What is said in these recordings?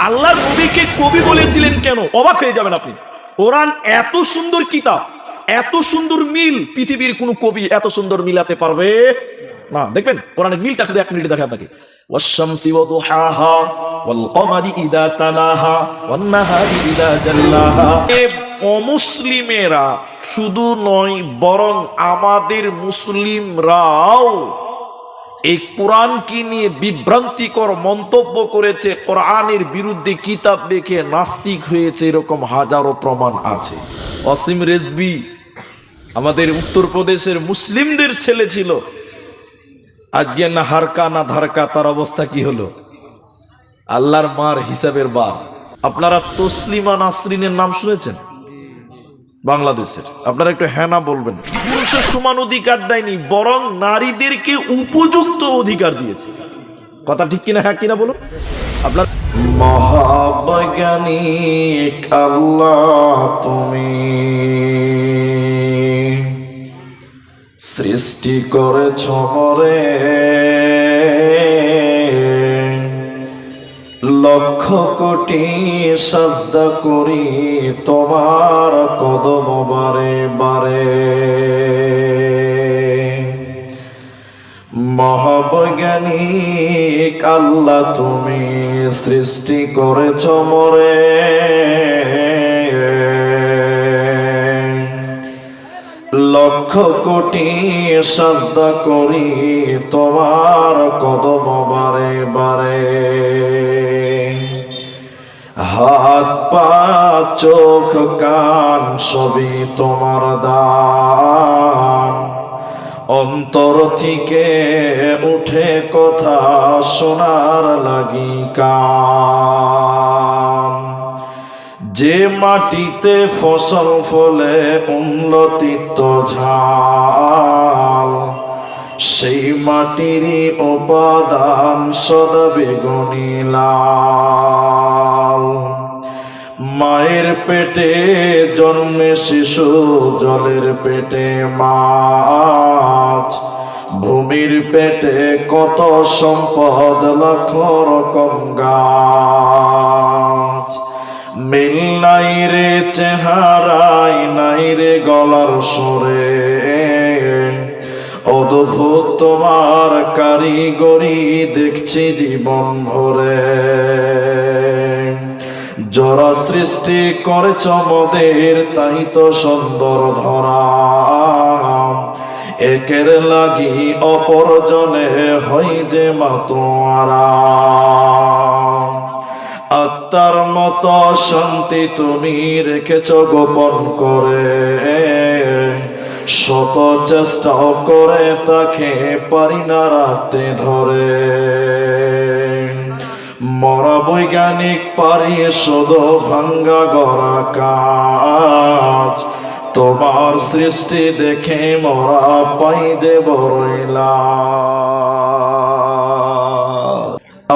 আল্লাহ নবীকে কবি বলেছিলেন কেন? অবাক হয়ে যাবেন আপনি। কোরআন এত সুন্দর কিতাব, এত সুন্দর মিল, পৃথিবীর কোন কবি এত সুন্দর মিলাতে পারবে না। দেখবেন কোরআনের মিলটা শুধু 1 মিনিটে দেখে আপনাকে। ওয়াশ-শামসি ওয়া দুহাহা ওয়াল কমারি ইযা তালাহা ওয়ান নাহারি ইযা জাল্লাহা। অমুসলিমেরা শুধু নয়, বরং আমাদের মুসলিমরাও এই কোরআনকে নিয়ে বিভ্রান্তিকর মন্তব্য করেছে, কোরআনের বিরুদ্ধে কিতাব লিখে নাস্তিক হয়েছে, এরকম হাজারো প্রমাণ আছে। অসীম রেজভী আমাদের উত্তরপ্রদেশের মুসলিমদের ছেলে ছিল, আজকে না হারকা না ধারকা, তার অবস্থা কি হলো? আল্লাহর মার হিসাবের বার। আপনারা তসলিমা নাসরিনের নাম শুনেছেন? বাংলাদেশের। আপনারা একটু হ্যাঁ না বলবেন। পুরুষের সমান অধিকার দেয়নি, বরং নারীদেরকে উপযুক্ত অধিকার দিয়েছে। কথা ঠিক কিনা? হ্যাঁ কিনা বলুন। আপনার মহাবৈজ্ঞানিক আল্লাহ তুমি সৃষ্টি করেছ মরে, লক্ষ কোটি সাজদা করি তোমার কদম বারে বারে। মহাবৈজ্ঞানিক আল্লাহ তুমি সৃষ্টি করেছ মরে, লক্ষ কোটি সাজদা করি তোমার কদম বারে বারে। হাত পা চোখ কান সবই তোমার দান, অন্তর থেকে উঠে কথা শোনার লাগি কান। যে মাটিতে ফসল ফলে উন্নতিত ঝাল, সেই মাটিরই উপাদান সদা বেগুনি লাল। মায়ের পেটে জন্মে শিশু, জলের পেটে মাছ, ভূমির পেটে কত সম্পদ, লাখ রকম গাছ। মিল নাই রে চেহারায়, নাই রে গলার সুরে, অদ্ভুত তোমার কারিগরি দেখছি জীবন ভরে। জরা সৃষ্টি করেছ মোদের, তাই তো সুন্দর ধরা, একের লাগি অপরজনে হই যে মাতোয়ারা। আত্মার মতো শান্তি তুমি রেখেছ গোপন করে, শত চেষ্টাও করে তাকে পারি না রাখতে ধরে। মরা বৈজ্ঞানিক পারি শুধু ভাঙ্গা গড়া কাজ, তোমার সৃষ্টি দেখে মরা পাই যে বড়ই লাজ।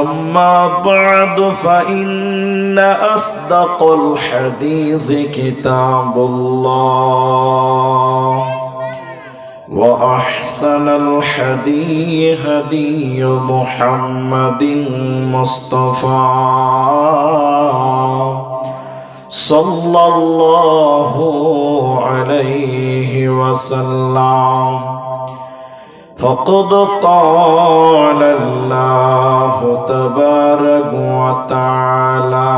আম্মা বা'দু ফাইন্না আসদাকাল হাদিসি কিতাবুল্লাহ, وأحسن الحدي هدي محمد مصطفى صلى الله عليه وسلم. فقد قال الله تبارك وتعالى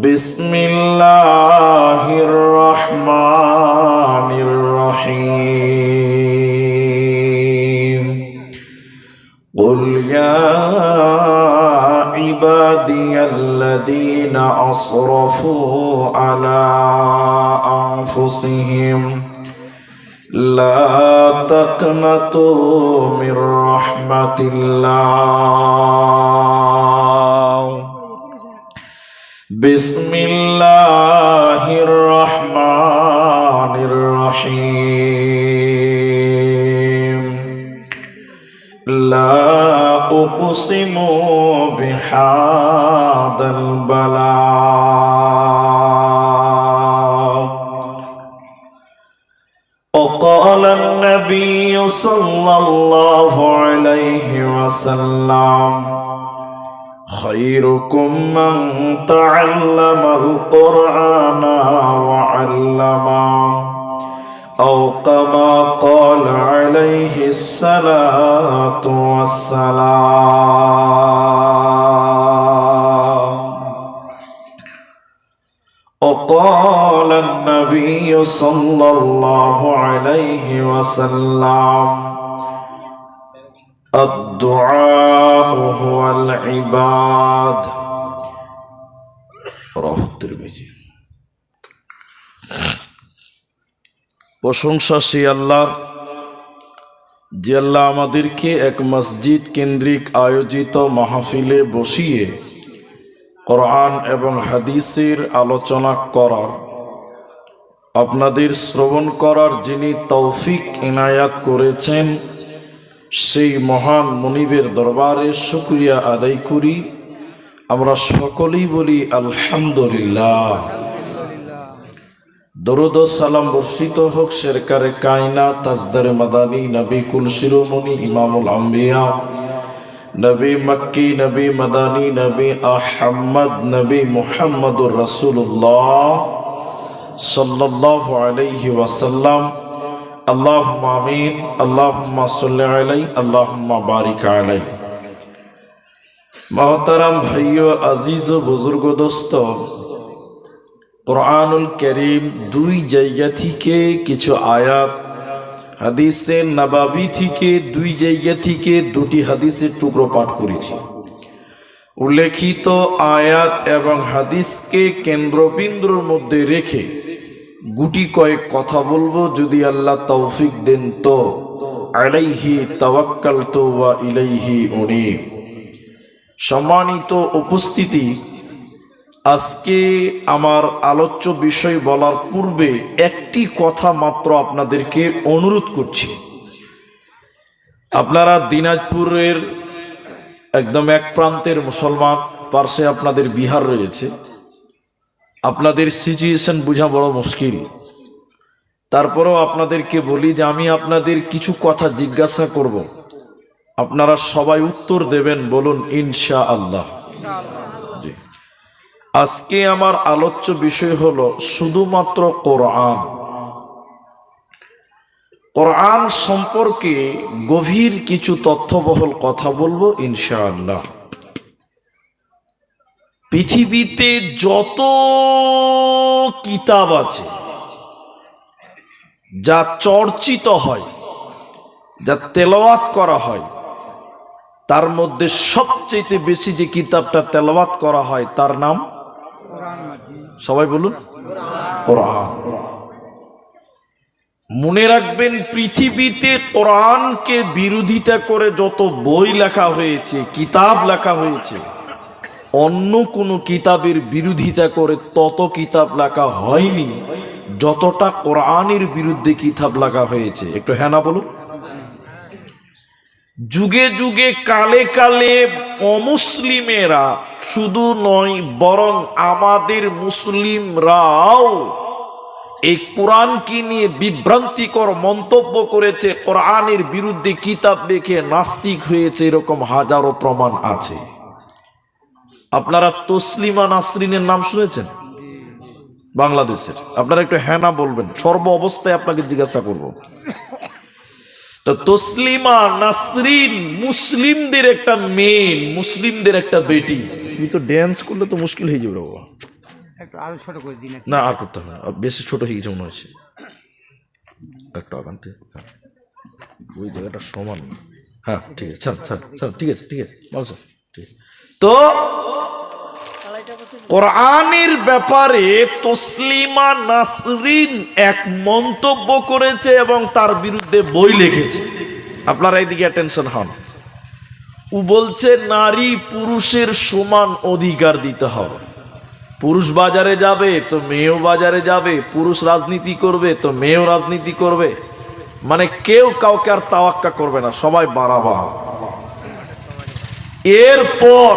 بسم الله الرحمن الرحيم. قل يا عبادي الذين أسرفوا على أنفسهم لا تقنطوا من رحمة الله. بسم الله الرحمن الرحيم. لا أقسم بهذا البلد. وقال النبي صلى الله عليه وسلم خيركم من تعلم القرآن وعلمه أو كما قال عليه الصلاة والسلام. وقال النبي صلى الله عليه وسلم الدعاء هو العباد. رواه الترمذي. প্রশংসা সেই আল্লাহর, যে আল্লাহ আমাদেরকে এক মসজিদ কেন্দ্রিক আয়োজিত মাহফিলে বসিয়ে কোরআন এবং হাদিসের আলোচনা করার, আপনাদের শ্রবণ করার যিনি তৌফিক ইনায়াত করেছেন, সেই মহান মুনিবের দরবারে শুকরিয়া আদায় করি। আমরা সকলেই বলি আলহামদুলিল্লাহ। দরুদ ও সালাম বর্ষিত হোক সরকারে কায়নাত তাজদারে মাদানী নবী কুল শিরোমণি ইমামুল আম্বিয়া নবী মক্কি নবী মাদানী নবী আহমদ নবী মুহাম্মদুর রাসূলুল্লাহ সাল্লাল্লাহু আলাইহি ওয়াসাল্লাম। আল্লাহুম্মা আমিন। আল্লাহুম্মা সাল্লি আলাইহি আল্লাহুম্মা বারিক আলাইহি। মোহতারাম ভাইও, আজিজ ও বুজুর্গ দোস্ত, কুরআনুল কারীম দুই জায়গা থেকে কিছু আয়াত, হাদিসে নববী থেকে দুই জায়গা থেকে দুটি হাদিসের টুকরো পাঠ করেছি। উল্লেখিত আয়াত এবং হাদিসকে কেন্দ্রবিন্দুর মধ্যে রেখে গুটি কয়েক কথা বলবো, যদি আল্লাহ তৌফিক দেন তো। আলাইহি তাওয়াক্কালতু ওয়া ইলাইহি উনীব। সম্মানিত উপস্থিতি, আজকে আমার আলোচ্য বিষয় বলার পূর্বে একটি কথা মাত্র আপনাদেরকে অনুরোধ করছি। আপনারা দিনাজপুরের একদম এক প্রান্তের মুসলমান, পার্শ্বে আপনাদের বিহার রয়েছে। আপনাদের সিচুয়েশন বোঝা বড় মুশকিল। তারপরেও আপনাদেরকে বলি যে আমি আপনাদের কিছু কথা জিজ্ঞাসা করব, আপনারা সবাই উত্তর দেবেন, বলুন ইনশাআল্লাহ। আজকে আমার আলোচ্য বিষয় হলো শুধুমাত্র কোরআন। কোরআন সম্পর্কে গভীর কিছু তথ্যবহুল কথা বলবো ইনশাআল্লাহ। পৃথিবীতে যত কিতাব আছে, যা চর্চিত হয়, যা তেলাওয়াত করা হয়, তার মধ্যে সবচেয়ে বেশি যে কিতাবটা তেলাওয়াত করা হয় তার নাম সবাই বলুন কোরআন। মনে রাখবেন, পৃথিবীতে কোরআনকে বিরোধিতা করে যত বই লেখা হয়েছে, কিতাব লেখা হয়েছে, অন্য কোনো কিতাবের বিরোধিতা করে তত কিতাব লেখা হয়নি যতটা কোরআনের বিরুদ্ধে কিতাব লেখা হয়েছে। একটু হ্যাঁ না বলুন। যুগে যুগে কালে কালে অমুসলিমেরা শুধু নয়, বরং আমাদের মুসলিমরাও এই কোরআনকে নিয়ে বিভ্রান্তিকর মন্তব্য করেছে, কোরআনের বিরুদ্ধে কিতাব লিখে নাস্তিক হয়েছে, এরকম হাজারো প্রমাণ আছে। আপনারা তসলিমা নাসরিনের নাম শুনেছেন? বাংলাদেশের। আপনারা একটু হ্যাঁ না বলবেন, সর্ব অবস্থায় আপনাকে জিজ্ঞাসা করব। তো তসলিমা নাসরিন মুসলিমদের একটা মেয়ে, মুসলিমদের একটা বেটি। এই তো ড্যান্স করলে তো মুশকিল হয়ে যাবে বাবা। আরো ছোট করে দিন না, আর করতে হবে না, বেশি ছোট হয়ে গেছে মনে হচ্ছে। একটা আগান্তে ওই জায়গাটা সমান। হ্যাঁ ঠিক আছে, ছাড় ছাড় ছাড়, ঠিক আছে ঠিক আছে, ঠিক আছে। তো কোরআনের ব্যাপারে তসলিমা নাসরিন এক মন্তব্য করেছে এবং তার বিরুদ্ধে বই লিখেছে। আপনারা এইদিকে অ্যাটেনশন হন। ও বলছে নারী পুরুষের সমান অধিকার দিতে হবে। পুরুষ বাজারে যাবে তো মেয়েও বাজারে যাবে, পুরুষ রাজনীতি করবে তো মেয়েও রাজনীতি করবে, মানে কেউ কাউকে আর তাওয়াক্কা করবে না, সবাই বাড়াবার। এরপর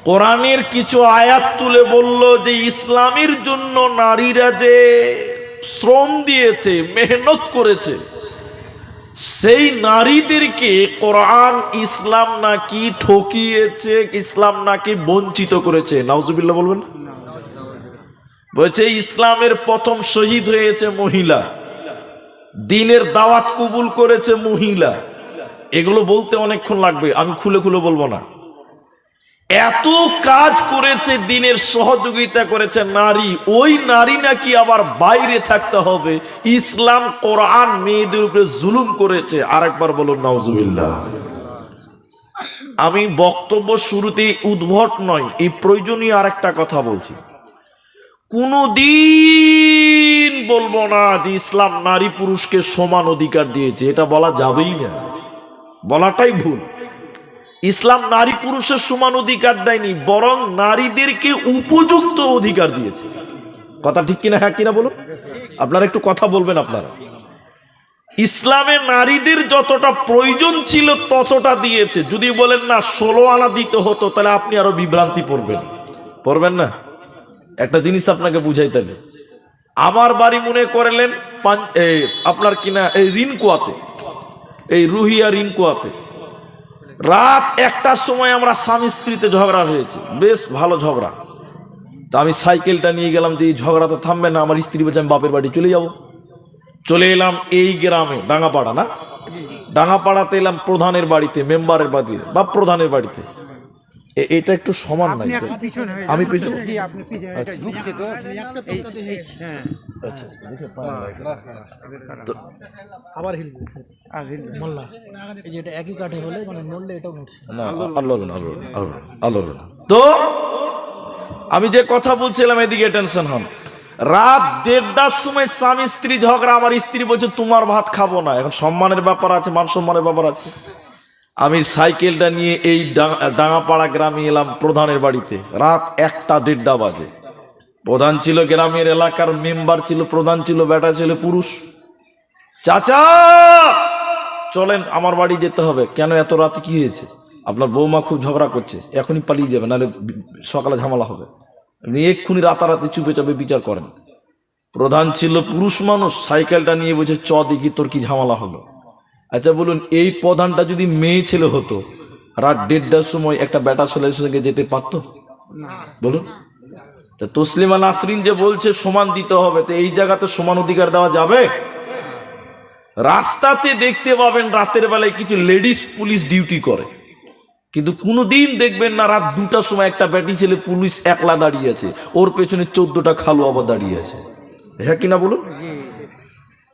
কোরআনের কিছু আয়াত তুলে বলল যে ইসলামের জন্য নারীরা যে শ্রম দিয়েছে, মেহনত করেছে, সেই নারীদেরকে কোরআন ইসলাম নাকি ঠকিয়েছে, ইসলাম নাকি বঞ্চিত করেছে। নাউজুবিল্লাহ বলবেন। বলছে ইসলামের প্রথম শহীদ হয়েছে মহিলা, দ্বীনের দাওয়াত কবুল করেছে মহিলা। এগুলো বলতে অনেকক্ষণ লাগবে, আমি খুলে খুলে বলবো না। এত কাজ করেছে, দ্বীনের সহযোগিতা করেছে নারী, ওই নারী নাকি আবার বাইরে থাকতে হবে। ইসলাম কোরআন মেয়েদের উপরে জুলুম করেছে। আরেকবার বলুন নাউজুবিল্লাহ। আমি বক্তব্য শুরুতেই উদ্ভট নয়, এই প্রয়োজনীয় আরেকটা কথা বলছি। কোনদিন বলবো না যে ইসলাম নারী পুরুষকে সমান অধিকার দিয়েছে, এটা বলা যাবেই না, বলাটাই ভুল। ইসলাম নারী পুরুষের সমান অধিকার দেয়নি, বরং নারীদেরকে উপযুক্ত অধিকার দিয়েছে। কথা ঠিক কিনা? হ্যাঁ কিনা বলুন। আপনারা একটু কথা বলবেন। আপনারা, ইসলামে নারীদের যতটা প্রয়োজন ছিল ততটা দিয়েছে। যদি বলেন না 16 আনা দিতে হতো, তাহলে আপনি আরো বিভ্রান্তি পড়বেন না। একটা জিনিস আপনাকে বুঝাই, তাহলে আমার বাড়ি মনে করলেন আপনার কিনা এই রিনকুয়াতে, এই রুহিয়া রিনকুয়াতে রাত 1টার সময় আমরা স্বামী স্ত্রীতে ঝগড়া হয়েছে, বেশ ভালো ঝগড়া। তা আমি সাইকেলটা নিয়ে গেলাম যে এই ঝগড়া তো থামবে না, আমার স্ত্রী বলছে আমি বাপের বাড়ি চলে যাব। চলে এলাম এই গ্রামে, ডাঙ্গাপাড়া না, ডাঙ্গাপাড়াতে এলাম প্রধানের বাড়িতে, মেম্বারের বাড়িতে বা প্রধানের বাড়িতে। এটা একটু সমান নাই, আমি পেছনে আবার হিলবে মোল্লা, এই যে এটা একই কাঠে হলে মানে নড়লে এটাও নড়ছে না। আল্লাহ তো আমি যে কথা বলছিলাম, এদিকে টেনশন হন। রাত 1:30টার সময় স্বামী স্ত্রী ঝগড়া। আমার স্ত্রী বলছে তোমার ভাত খাবো না। এখন সম্মানের ব্যাপার আছে, মান সম্মানের ব্যাপার আছে। আমি সাইকেলটা নিয়ে এই ডাঙ্গাপাড়া গ্রামে এলাম প্রধানের বাড়িতে। রাত 1:30 বাজে। প্রধান ছিল গ্রামের এলাকার মেম্বার ছিল, প্রধান ছিল বেটা ছিল পুরুষ। চাচা চলেন আমার বাড়ি যেতে হবে। কেন এত রাতে কি হয়েছে? আপনার বৌমা খুব ঝগড়া করছে, এখনই পালিয়ে যাবে, নাহলে সকালে ঝামেলা হবে। আপনি এক্ষুনি রাতারাতি চুপে চাপে বিচার করেন। প্রধান ছিল পুরুষ মানুষ, সাইকেলটা নিয়ে বলছে চ দেখি তোর কি ঝামেলা হলো। আচ্ছা বলুন, এই প্রধানটা যদি মেয়ে ছেলে হতো, রাত 1:30টার সময় একটা বেটা ছেলের সঙ্গে যেতে পারতো? বলুন। তসলিমা নাসরিন যে বলছে সমান দিতে হবে, তো এই জায়গাতে সমান অধিকার দেওয়া যাবে? রাস্তাতে দেখতে পাবেন রাতের বেলায় কিছু লেডিস পুলিশ ডিউটি করে, কিন্তু কোনোদিন দেখবেন না রাত 2টার সময় একটা বেটি ছেলে পুলিশ একলা দাঁড়িয়ে আছে, ওর পেছনে 14টা খালু আবার দাঁড়িয়ে আছে। হ্যাঁ কিনা বলুন।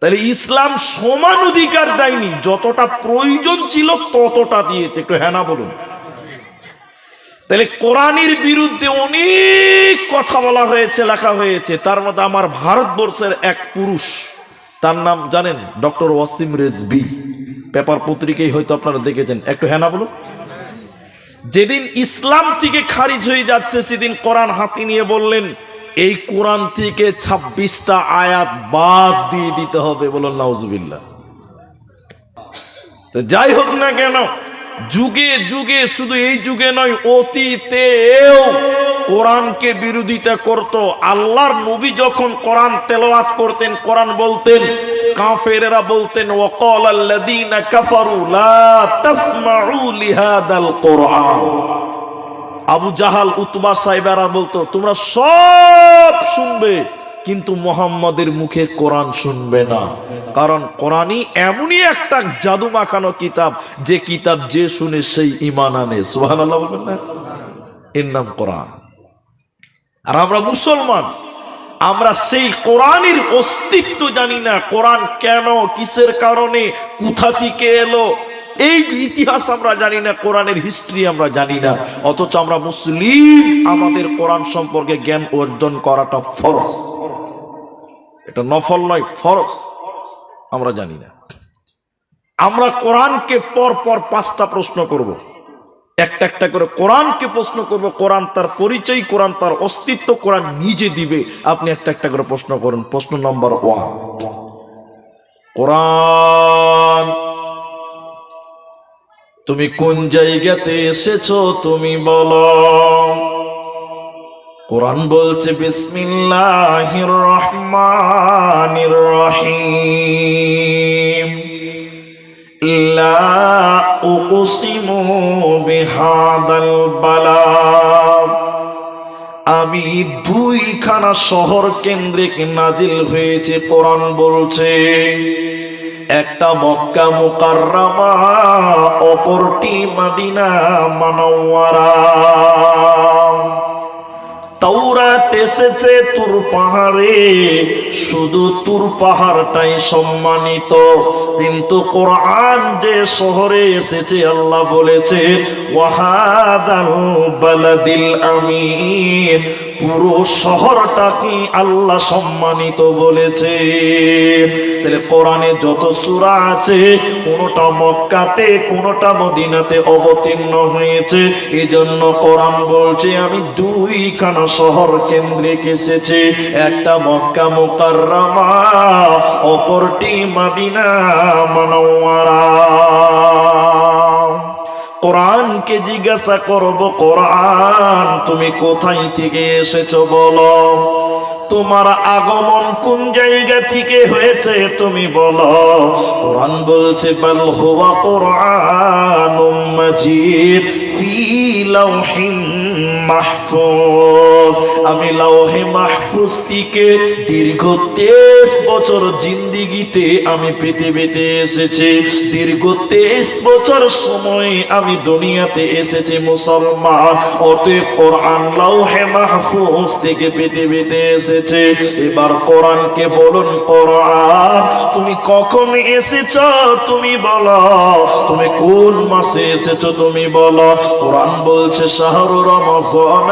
তাহলে ইসলাম সমান অধিকার দেয়নি, যতটা প্রয়োজন ছিল ততটা দিয়েছে। একটু হ্যাঁ না বলুন। তাহলে কোরআনের বিরুদ্ধে অনেক কথা বলা হয়েছে, লেখা হয়েছে। তার মধ্যে আমার ভারতবর্ষের এক পুরুষ, তার নাম জানেন? ডক্টর ওয়াসিম রেজভি। পেপার পত্রিকায় হয়তো আপনারা দেখেছেন। একটু হ্যাঁ না বলুন। যেদিন ইসলাম থেকে খারিজ হয়ে যাচ্ছে, সেদিন কোরআন হাতে নিয়ে বললেন এই কোরআন থেকে 26টা আয়াত বাদ দিয়ে দিতে হবে। বলুন নাউজুবিল্লাহ। তো যাই হোক না কেন, যুগে যুগে, শুধু এই যুগে নয়, অতীতেও কোরআনকে বিরোধিতা করত। আল্লাহর নবী যখন কোরআন তেলাওয়াত করতেন, কোরআন বলতেন, কাফেরেরা বলতেন ওয়াকালাল্লাযীনা কাফারু লা তাসমাউ লিহাদাল কোরআন। আবু জাহাল, উতবা সাহেবেরা বলতো তোমরা সব শুনবে, কিন্তু মুহাম্মাদের মুখে কোরআন শুনবে না। কারণ কোরআনই এমনই একটা জাদু মাখানো কিতাব, যে কিতাব যে শুনে সেই ঈমান আনে। সুবহানাল্লাহ বলবেন না? এর নাম কোরআন। আর আমরা মুসলমান, আমরা সেই কোরআনের অস্তিত্ব জানি না। কোরআন কেন, কিসের কারণে, কোথা থেকে এলো, এই ইতিহাস আমরা জানি না, কোরআনের হিস্ট্রি আমরা জানি না। অথচ আমরা মুসলিম, আমাদের কোরআন সম্পর্কে জ্ঞান অর্জন করাটা ফরজ। এটা নফল নয়, ফরজ। আমরা জানি না। আমরা কোরআনকে পর পর 5টা প্রশ্ন করব, একটা একটা করে কোরআনকে প্রশ্ন করব। কোরআন তার পরিচয়, কোরআন তার অস্তিত্ব, কোরআন নিজে দিবে। আপনি একটা একটা করে প্রশ্ন করুন। প্রশ্ন নম্বর 1, কোরআন তুমি কোন জায়গাতে এসেছো তুমি বলো। কোরআন বলছে বিসমিল্লাহির রহমানির রহিম। লা উকসিমু বিহাদাল বালাদ, আমি দুইখানা শহর কেন্দ্রিক নাজিল হয়েছে কোরআন বলছে, একটা মক্কা মুকাররমা, অপরটি মদিনা মুনাওয়ারা। তাওরাত এসেছে তুর পাহাড়ে, শুধু তুর পাহাড়টাই সম্মানিত, কিন্তু কোরআন যে শহরে এসেছে আল্লাহ বলেছে ওয়াহাদাল বালাদিল আমিন, পুরো শহরটাকে আল্লাহ সম্মানিত বলেছে। তাহলে কোরআনে যত সূরা আছে কোনটা মক্কাতে কোনটা মদিনাতে অবতীর্ণ হয়েছে, এজন্য কোরআন বলছে আমি দুইখানা শহর কেন্দ্রিক এসেছে, একটা মক্কা মুকাররমা, অপরটি মদিনা মুনাওয়ারা। কোরআনকে জিজ্ঞাসা করব, কোরআন তুমি কোথায় থেকে এসেছো বলো, তোমার আগমন কোন জায়গা থেকে হয়েছে তুমি বলো। কোরআন বলছে বাল হুয়া কুরআনুম মাজিদ ফি লাওহিন মাহফুজ, আমি লাওহে মাহফুজ থেকে দীর্ঘ 23 বছর জিন্দেগিতে আমি পৃথিবীতে এসেছি, দীর্ঘ 23 বছর সময় আমি দুনিয়াতে এসেছি মুসলমান, অতএব কোরআন লাওহে মাহফুজ থেকে পৃথিবীতে এসেছে। এবার কোরআনকে বলুন, কোরআন তুমি কখন এসেছ তুমি বলো, তুমি কোন মাসে এসেছো তুমি বলো। কোরআন বলছে শাহরু রমাযান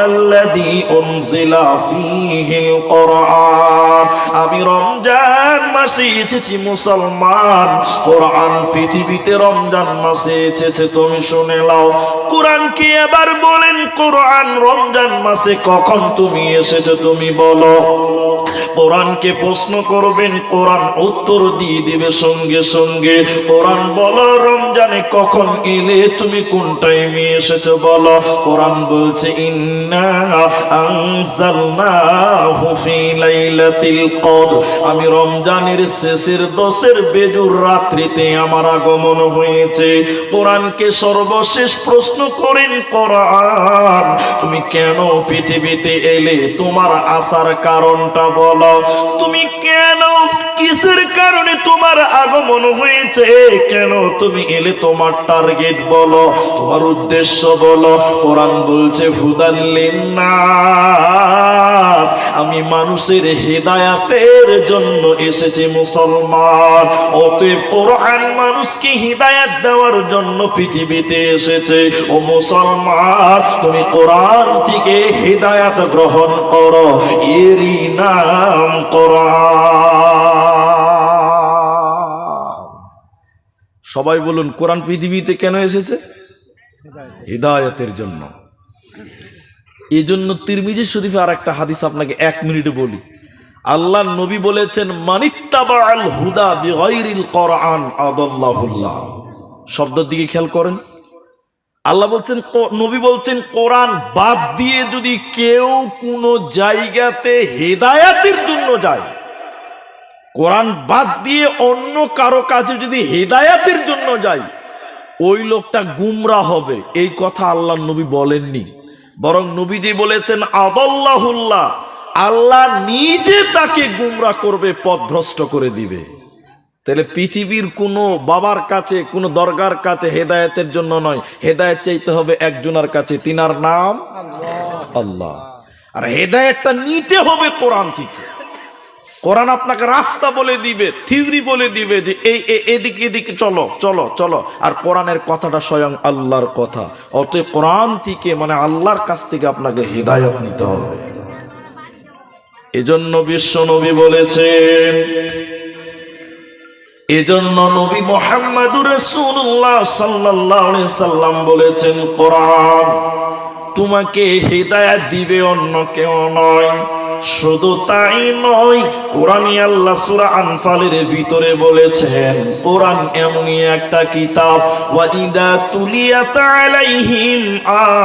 আল্লাযী উনজিলা ফীহিল কোরআন, আমি রমজান মাসে এসেছি মুসলমান, কোরআন পৃথিবীতে রমজান মাসে এসেছে, তুমি শুনে নাও। কোরআনকে এবার বলেন, কোরআন রমজান মাসে কখন তুমি এসেছো তুমি বলো। কোরআনকে প্রশ্ন করবেন, কোরআন উত্তর দিয়ে দিবে সঙ্গে সঙ্গে। কোরআন বলো রমজানে কখন এলে, তুমি কোন টাইমে এসেছো বলো। কোরআন বলছে ইন্না আনজালনাহু ফি লাইলাতিল কদর, আমি রমজানের শেষের 10 বেজুর রাত্রিতে আমার আগমন হয়েছে। কোরআনকে সর্বশেষ প্রশ্ন করেন, কোরআন তুমি কেন পৃথিবীতে এলে, তোমার আসার কারণটা বলো, তুমি কেন কিসের কারণে তোমার আগমন হয়েছে, কেন তুমি এলে, তোমার টার্গেট বলো, তোমার উদ্দেশ্য বলো। কোরআন বলছে হুদাল লিন্নাস, আমি মানুষের হেদায়াতের জন্য এসেছি মুসলমান, অতএব কোরআন মানুষকে হিদায়াত দেওয়ার জন্য পৃথিবীতে এসেছে। ও মুসলমান, তুমি কোরআন থেকে হিদায়াত গ্রহণ করো, এরই নাম কোরআন। সবাই বলুন, কোরআন পৃথিবীতে কেন এসেছে? হিদায়াতের জন্য। এই জন্য তিরমিজি শরীফে আর একটা হাদিস আপনাকে 1 মিনিটে বলি। আল্লাহ নবী বলেছেন মানিত্তাবাআল হুদা বিগাইরিল কোরআন আদাল্লাহুল্লাহ। শব্দের দিকে খেয়াল করেন। আল্লাহ বলছেন, নবী বলছেন কোরআন বাদ দিয়ে যদি কেউ কোনো জায়গাতে হেদায়াতের জন্য যায়, কোরআন বাদ দিয়ে অন্য কারো কাছে যদি হেদায়াতের জন্য যায়, ওই লোকটা গুমরাহ হবে। এই কথা আল্লাহ নবী বলেননি, বরং নবীজি বলেছেন আদাল্লাহুল্লাহ, আল্লাহ নিজে তাকে গুমরাহ করবে, পথভ্রষ্ট করে দিবে। তাহলে পৃথিবীর কোনো বাবার কাছে, কোনো দরগার কাছে হেদায়েতের জন্য নয়, হেদায়েত চাইতে হবে একজনের কাছে, তিনার নাম আল্লাহ। আর হেদায়েতটা নিতে হবে কোরআন থেকে। কোরআন আপনাকে রাস্তা বলে দিবে, থিওরি বলে দিবে যে এই এদিকে এদিকে চলো চলো চলো, আর কোরআনের কথাটা স্বয়ং আল্লাহর কথা। অতএব কোরআন থেকে মানে আল্লাহর কাছ থেকে আপনাকে হেদায়েত নিতে হবে। এজন্য বিশ্ব নবী বলেছেন, এজন্য নবী মুহাম্মদুর রাসূলুল্লাহ সাল্লাল্লাহু আলাইহি সাল্লাম বলেছেন, কোরআন তোমাকে হেদায়েত দিবে, অন্য কেউ নয়। শুধু তাই নয়, কোরআনে আল্লাহ সূরা আনফালের ভিতরে বলেছেন, কোরআন এমনই একটা কিতাব, ওয়া ইদা তুলিয়াত আলাইহিম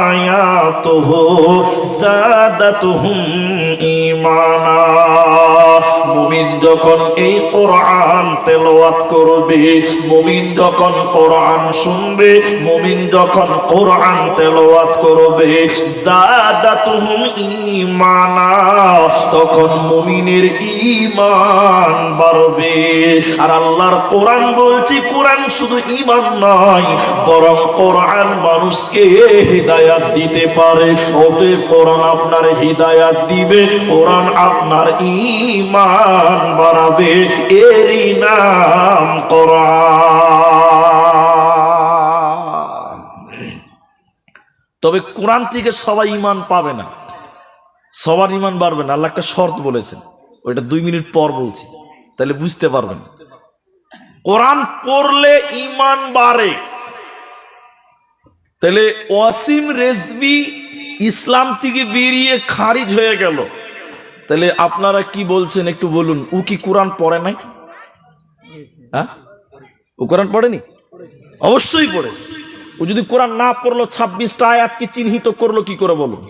আয়াতুহু যাদাতুহুম ঈমানা, মুমিন মুমিন যখন এই কোরআন তেলাওয়াত করবে, মুমিন যখন কোরআন শুনবে, মুমিন যখন কোরআন তেলাওয়াত করবে, যাদাতুহুম ঈমানা, তখন মুমিনের ঈমান বাড়বে। আর আল্লাহর কোরআন বলছি, কোরআন শুধু ঈমান নয়, বরং কোরআন মানুষকে হিদায়াত দিতে পারে। অতএব কোরআন আপনার হিদায়াত দিবে, কোরআন আপনার ঈমান বাড়াবে, এরই নাম কোরআন। তবে কোরআন থেকে সবাই ঈমান পাবে না, সবার ঈমান বাড়বে না। আল্লাহ একটা শর্ত বলেছেন, ওইটা 2 মিনিট পর বলছি, তাহলে বুঝতে পারবেন। কোরআন পড়লে ঈমান বাড়ে। তাহলে ওয়াসিম রেজভী ইসলাম থেকে বেরিয়ে খারিজ হয়ে গেল, তাহলে আপনারা কি বলছেন একটু বলুন, ও কি কোরআন পড়ে নাই? হ্যাঁ, ও কোরআন পড়েনি? অবশ্যই পড়ে। ও যদি কোরআন না পড়লো 26টা আয়াতকে চিহ্নিত করলো কি করে বলুন?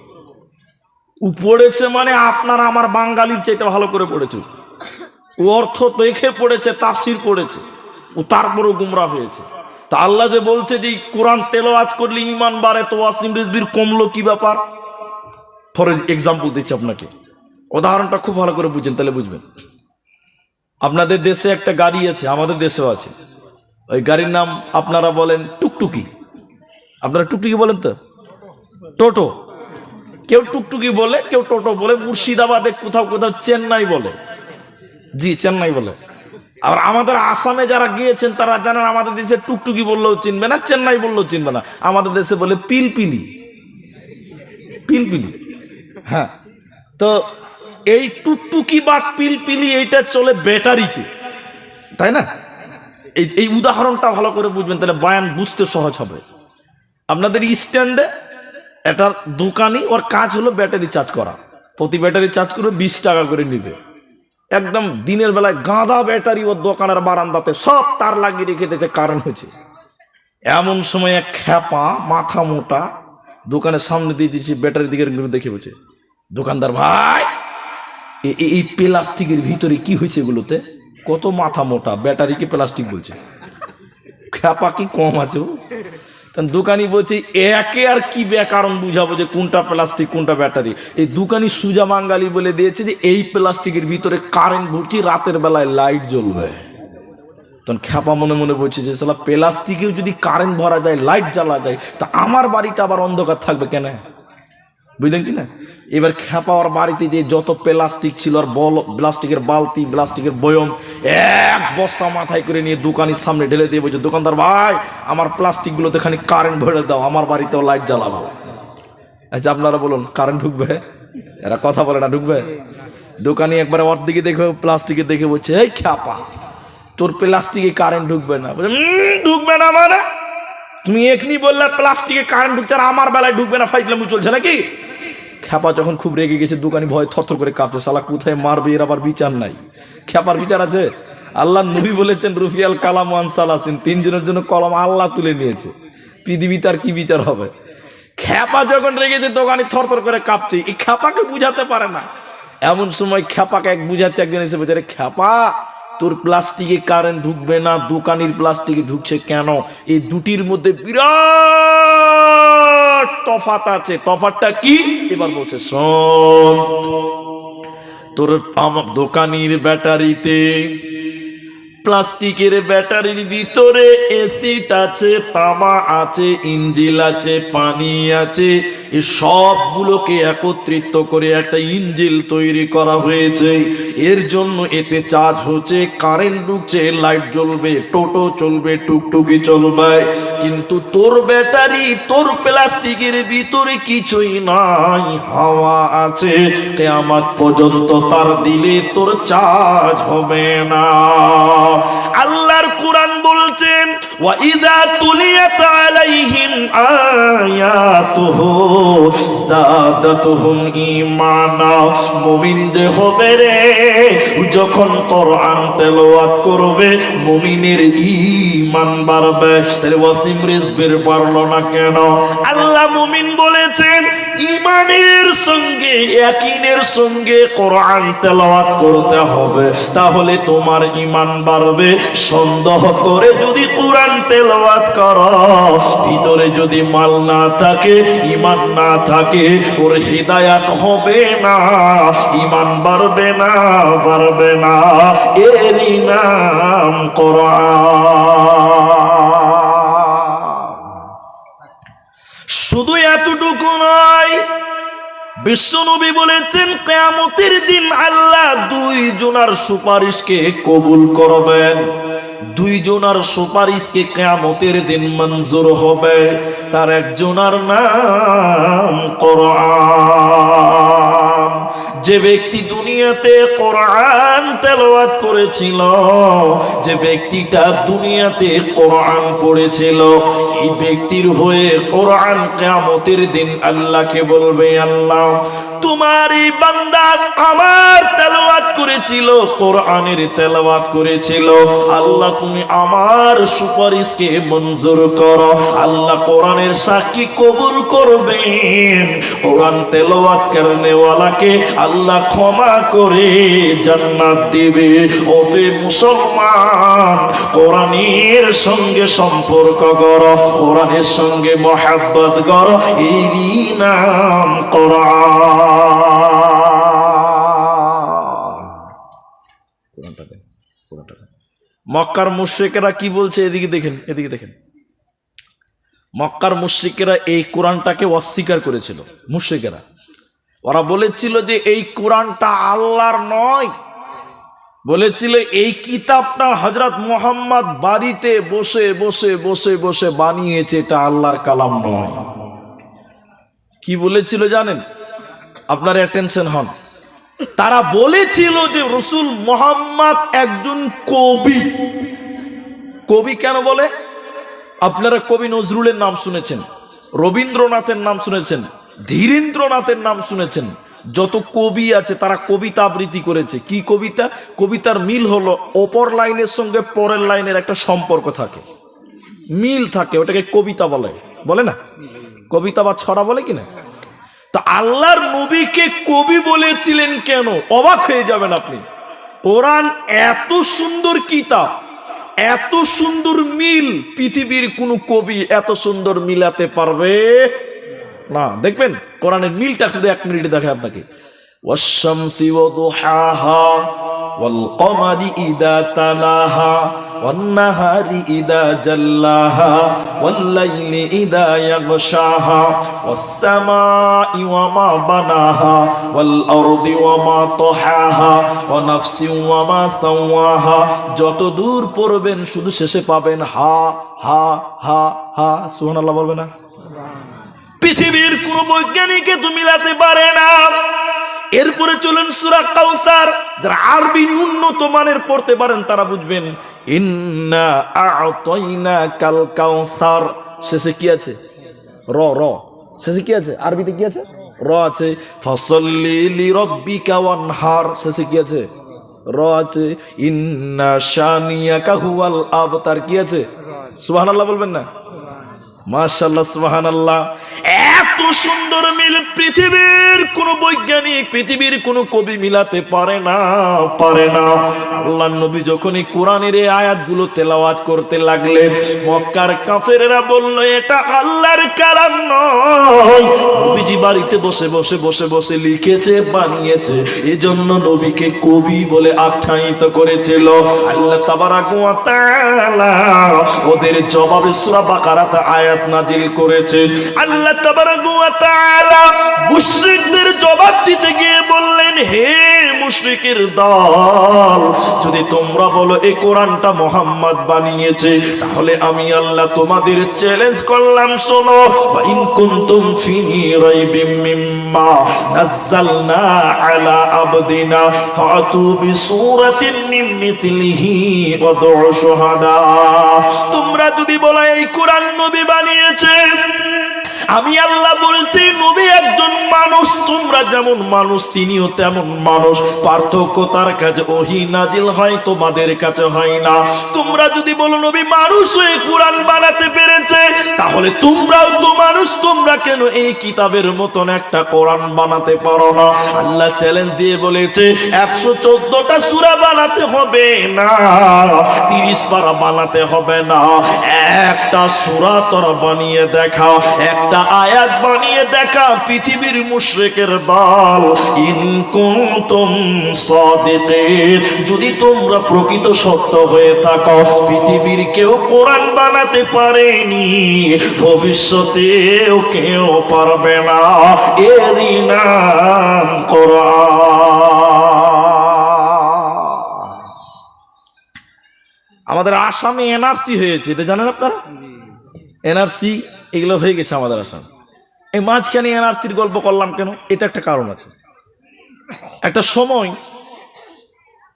ও পড়েছে মানে আপনার আমার বাঙালির চাইতে ভালো করে পড়েছে। ও অর্থ দেখে পড়েছে, তাফসির পড়েছে, ও তারপরও গুমরা হয়েছে। তা আল্লাহ যে বলছে যে কোরআন তেলাওয়াত করলে ঈমান বাড়ে, তো ওয়াসিম রিজভীর কমলো কি ব্যাপার? ফর এক্সাম্পল দিচ্ছি আপনাকে, উদাহরণটা খুব ভালো করে বুঝেন, তাহলে বুঝবেন। আপনাদের দেশে একটা গাড়ি আছে, আমাদের দেশেও আছে। ওই গাড়ির নাম আপনারা বলেন টুকটুকি। আপনারা টুকটুকি বলেন তো? টোটো। কেউ টুকটুকি বলে, কেউ টোটো বলে। মুর্শিদাবাদে কোথাও কোথাও চেন্নাই বলে। জি, চেন্নাই বলে। আর আমাদের আসামে যারা গিয়েছেন তারা জানেন, আমাদের দেশে টুকটুকি বললেও চিনবে না, চেন্নাই বললেও চিনবে না। আমাদের দেশে বলে পিলপিলি, পিলপিলি। হ্যাঁ, তো এই টুকটুকি বা পিলপিলি এইটা চলে ব্যাটারিতে, তাই না? এই উদাহরণটা ভালো করে বুঝবেন, তাহলে বয়ান বুঝতে সহজ হবে। আপনাদের স্ট্যান্ডে একটা দোকানি, ওর কাজ হলো ব্যাটারি চার্জ করা। প্রতি ব্যাটারি চার্জ করে 20 টাকা করে নিবে। একদম দিনের বেলায় গাঁদা ব্যাটারি ওর দোকানের বারান্দাতে সব তার লাগিয়ে রেখে দিয়েছে, কারেন্ট হয়েছে। এমন সময় এক খ্যাপা মাথা মোটা দোকানের সামনে দিয়ে দিয়েছে, ব্যাটারির দিকে দেখে বলছে, দোকানদার ভাই, এই প্লাস্টিকের ভিতরে কি হয়েছে এগুলোতে? কত মাথা মোটা, ব্যাটারিকে প্লাস্টিক বলছে। খ্যাপা কি কম আছে? দোকানি বলছে, একে আর কি কারণ বুঝাবো যে কোনটা প্লাস্টিক কোনটা ব্যাটারি? এই দোকানি সুজা বাঙ্গালি বলে দিয়েছে যে এই প্লাস্টিকের ভিতরে কারেন্ট ভর্তি, রাতের বেলায় লাইট জ্বলবে। তখন খ্যাপা মনে মনে বলছে যে সালা, প্লাস্টিকেও যদি কারেন্ট ভরা যায়, লাইট জ্বালা যায়, তা আমার বাড়িটা আবার অন্ধকার থাকবে কেন? বুঝলেন কি না? এবার খ্যাপা ওর বাড়িতে যে যত প্লাস্টিক ছিল, আর প্লাস্টিকের বালতি, প্লাস্টিকের বয়ম, এক বস্তা মাথায় করে নিয়ে দোকানের সামনে ঢেলে দিয়ে বলছে, দোকানদার ভাই, আমার প্লাস্টিক গুলোতে খানিক কারেন্ট ভরে দাও, আমার বাড়িতেও লাইট জ্বালাবো। আচ্ছা, আপনারা বলুন, কারেন্ট ঢুকবে? এরা কথা বলে না, ঢুকবে? দোকানি একবার ওর দিকে দেখে, প্লাস্টিকে দেখে বলছে, এই খ্যাপা, তোর প্লাস্টিকে কারেন্ট ঢুকবে না। ঢুকবে না মানে? তুমি এখনি বললে প্লাস্টিকে কারেন্ট ঢুকছে, আর আমার বেলায় ঢুকবে না, ফাইজলামি চলছে নাকি? খ্যাপা যখন খুব রেগে গেছে, দোকানি ভয় থরথর করে কাঁপছে, শালা কোথায় মারবে, এর আবার বিচার নাই। খ্যাপার বিচার আছে? আল্লাহ নবী বলেছেন, রুফিয়াল কালাম ওয়ান সালাসিন, 3 জনের জন্য কলম আল্লাহ তুলে নিয়েছে, পৃথিবীতে আর কি বিচার হবে? খ্যাপা যখন রেগেছে, দোকানি থরথর করে কাঁপছে। এই খ্যাপাকে বুঝাতে পারে না। এমন সময় খ্যাপাকে এক বুঝাচ্ছে, একজন এসে বলছে, খ্যাপা, তোর প্লাস্টিকে কারেন্ট ঢুকবে না, দোকানির প্লাস্টিকে ঢুকছে কেন? এই দুটির মধ্যে বিরাট তফাৎ আছে। তফাৎটা কি? এবার বলছে, শোন, তোর আমার দোকানির ব্যাটারিতে, প্লাস্টিকের ব্যাটারির ভিতরে অ্যাসিড আছে, তামা আছে, ইঞ্জিল আছে, পানি আছে, এই সবগুলোকে একত্রিত করে একটা ইঞ্জিল তৈরি করা হয়েছে। এর জন্য এতে চার্জ হচ্ছে, কারেন্ট ঢুকছে, লাইট জ্বলবে, টোটো চলবে, টুকটুকি চলবে। কিন্তু তোর ব্যাটারি, তোর প্লাস্টিকের ভিতরে কিছুই নাই, হাওয়া আছে। কিয়ামত পর্যন্ত তার দিলে তোর চার্জ হবে না। আল্লাহর কোরআন বলছেন, ওয়া ইযা তুলিয়াত আলাইহিম আয়াতুহু যাদাতুহুম ঈমানা। মুমিন যে হবে রে, যখন কোরআন তেলাওয়াত করবে, মুমিনের ঈমান বাড়বে। তাহলে ওয়াসিম রিজভীর পারলো না কেন? আল্লাহ মুমিন বলেছেন, ঈমানের সঙ্গে ইয়াকিনের সঙ্গে কোরআন তেলাওয়াত করতে হবে, তাহলে তোমার ঈমান বাড়বে। সন্দেহ করে যদি কোরআন তেলাওয়াত করো, ভিতরে যদি মাল না থাকে, ঈমান না থাকে, ওর হিদায়াত হবে না, ঈমান বাড়বে না, বাড়বে না। এরই নাম কোরআন। শুধু এতটুকু নয়, বিশ্বনবী বলেছেন কিয়ামতের দিন আল্লাহ দুইজনার সুপারিশকে কবুল করবেন। দুইজনার সুপারিশকে কিয়ামতের দিন মঞ্জুর হবে। তার একজনার নাম কোরআন। যে ব্যক্তি দুনিয়াতে কোরআন তেলাওয়াত করেছিল, যে ব্যক্তিটা দুনিয়াতে কোরআন পড়েছিল, এই ব্যক্তির হয়ে কোরআন কিয়ামতের দিন আল্লাহকে বলবে, আল্লাহ তোমার এই বান্দা আমার তেলাওয়াত করেছিল, কোরআনের তেলাওয়াত করেছিল, আল্লাহ তুমি আমার সুপারিশকে মঞ্জুর করো। আল্লাহ কোরআনের সাক্ষী কবুল করবেন। কোরআন তেলাওয়াত করনে ওয়ালাকে আল্লাহ ক্ষমা করে জান্নাত দিবে। ওতে মুসলমান, কোরআনের সঙ্গে সম্পর্ক করো, কোরআনের সঙ্গে মহব্বত করো, এরই নাম কোরআন। মক্কার মুশরিকেরা কি বলছে, এদিকে দেখেন, এদিকে দেখেন। মক্কার মুশরিকেরা এই কোরআনটাকে অস্বীকার করেছিল। মুশরিকেরা ওরা বলেছিল যে এই কোরআনটা আল্লাহর নয়, বলেছিল এই কিতাবটা হযরত মুহাম্মদ বাড়িতে বসে বসে বসে বসে বানিয়েছে, এটা আল্লাহর কালাম নয়। কি বলেছিল জানেন? আপনারা অ্যাটেনশন হন। তারা বলেছিল যে রাসূল মুহাম্মদ একজন কবি। কবি কেন বলে? আপনারা কবি নজরুলের নাম শুনেছেন, রবীন্দ্রনাথের নাম শুনেছেন, ধীরেন্দ্রনাথের নাম শুনেছেন। যত কবি আছে তারা কবিতা আবৃত্তি করেছে। কি কবিতা? কবিতার মিল হলো অপর লাইনের সঙ্গে পরের লাইনের একটা সম্পর্ক থাকে, মিল থাকে, ওটাকে কবিতা বলে, বলে না? কবিতা বা ছড়া বলে কিনা? তা আল্লাহর নবীকে কবি বলেছিলেন কেন? অবাক হয়ে যাবেন আপনি। কোরআন এত সুন্দর কিতাব, এত সুন্দর মিল, পৃথিবীর কোন কবি এত সুন্দর মিলাতে পারবে না। দেখবেন কোরআনের মিলটা শুধু 1 মিনিটে দেখে আপনাকে। ওয়াশ-শামসি ওয়া দুহাহা ওয়াল কমারি ইদা তালাহা ওয়ান নাহারি ইদা জাল্লাহা ওয়াল লাইলি ইদা ইয়াগশাহা ওয়াস সামাই ওয়া মা বানাহা ওয়াল আরদি ওয়া মা তাহাহা ওয়া নাফসিন ওয়া মা সাওয়াহা। যত দূর পড়বেন শুধু শেষে পাবেন হা হা হা হা। সুবহানাল্লাহ বলবে না? পৃথিবীর কোন বৈজ্ঞানিকে তো মিলাতে পারে না। এরপরে চলুন সূরা কাউসার। যারা আরবি ন্যূনতম মানের পড়তে পারেন তারা বুঝবেন, ইন্না আ'তাইনাকাল কাউসার। শেষে কি আছে? র র। শেষে কি আছে? আরবিতে কি আছে? র আছে। ফাসাল্লি লিরাব্বিকা ওয়ানহার। শেষে কি আছে? র আছে। ইন্না শানিয়াকা হুয়াল আবতার। কি আছে? সুবহানাল্লাহ বলবেন না? মাশাআল্লাহ, সুবহানাল্লাহ। এত সুন্দর মিল পৃথিবীর কোন বৈজ্ঞানিক, পৃথিবীর কোন কবি মিলাতে পারে না, পারে না। আল্লাহর নবী যখন এই কোরআনের এই আয়াতগুলো তেলাওয়াত করতে লাগলেন, মক্কার কাফেররা বলল এটা আল্লাহর কালাম নয়, নবীজি বাড়িতে বসে বসে বসে বসে লিখেছে, বানিয়েছে। এজন্য নবীকে কবি বলে আখ্যায়িত করেছিল। আল্লাহ তাবারাক ওয়া তাআলা ওদের জবাবে সূরা বাকারাতে আয়াত নাজিল করেছেন। আল্লাহ তাবারাক ওয়া তাআলা মুশরিকদের জবাব দিতে গিয়ে বললেন, হে মুশরিকের দল, যদি তোমরা বলো এই কোরআনটা মুহাম্মদ বানিয়েছে, তাহলে আমি আল্লাহ তোমাদের চ্যালেঞ্জ করলাম, শোনো, ওয়া ইন কুনতুম ফি রাইবিম মিম্মা নাযালনা আলা আবদিনা ফাতু বিসূরাতিন মিন মিথলিহি ওয়াদউ শুহাদা। তোমরা যদি বলো এই কোরআন নবী বানিয়েছে, আমি আল্লাহ বলছি নবী একজন মানুষ, তোমরা আমরা যেমন মানুষ তিনিও তেমন মানুষ, পার্থক্য তার কাছে ওহী নাজিল হয়, তোমাদের কাছে হয় না। তোমরা যদি বলো নবী মানুষ হয়ে কোরআন বানাতে পেরেছে, তাহলে তোমরাও তো মানুষ, তোমরা কেন এই কিতাবের মতন একটা কোরআন বানাতে পারো না? আল্লাহ চ্যালেঞ্জ দিয়ে বলেছে 114টা সূরা বানাতে হবে না, 30 পারা বানাতে হবে না, একটা সূরা তোরা বানিয়ে দেখা, একটা আয়াত বানিয়ে দেখা। পৃথিবীর মুশরিকের দল, ইন কুনতুম সাদিকিন, যদি তোমরা প্রকৃত সত্য হয়ে থাকো, পৃথিবীর কেউ কোরআন বানাতে পারেনি, ভবিষ্যতেও কেউ পারবে না। এরই নাম কোরআন। আমাদের আসামে এনআরসি হয়েছে, এটা জানেন আপনারা? এনআরসি এগুলো হয়ে গেছে আমাদের আসাম। এই মাঝখানে এনআরসির গল্প করলাম কেন? এটা একটা কারণ আছে। একটা সময়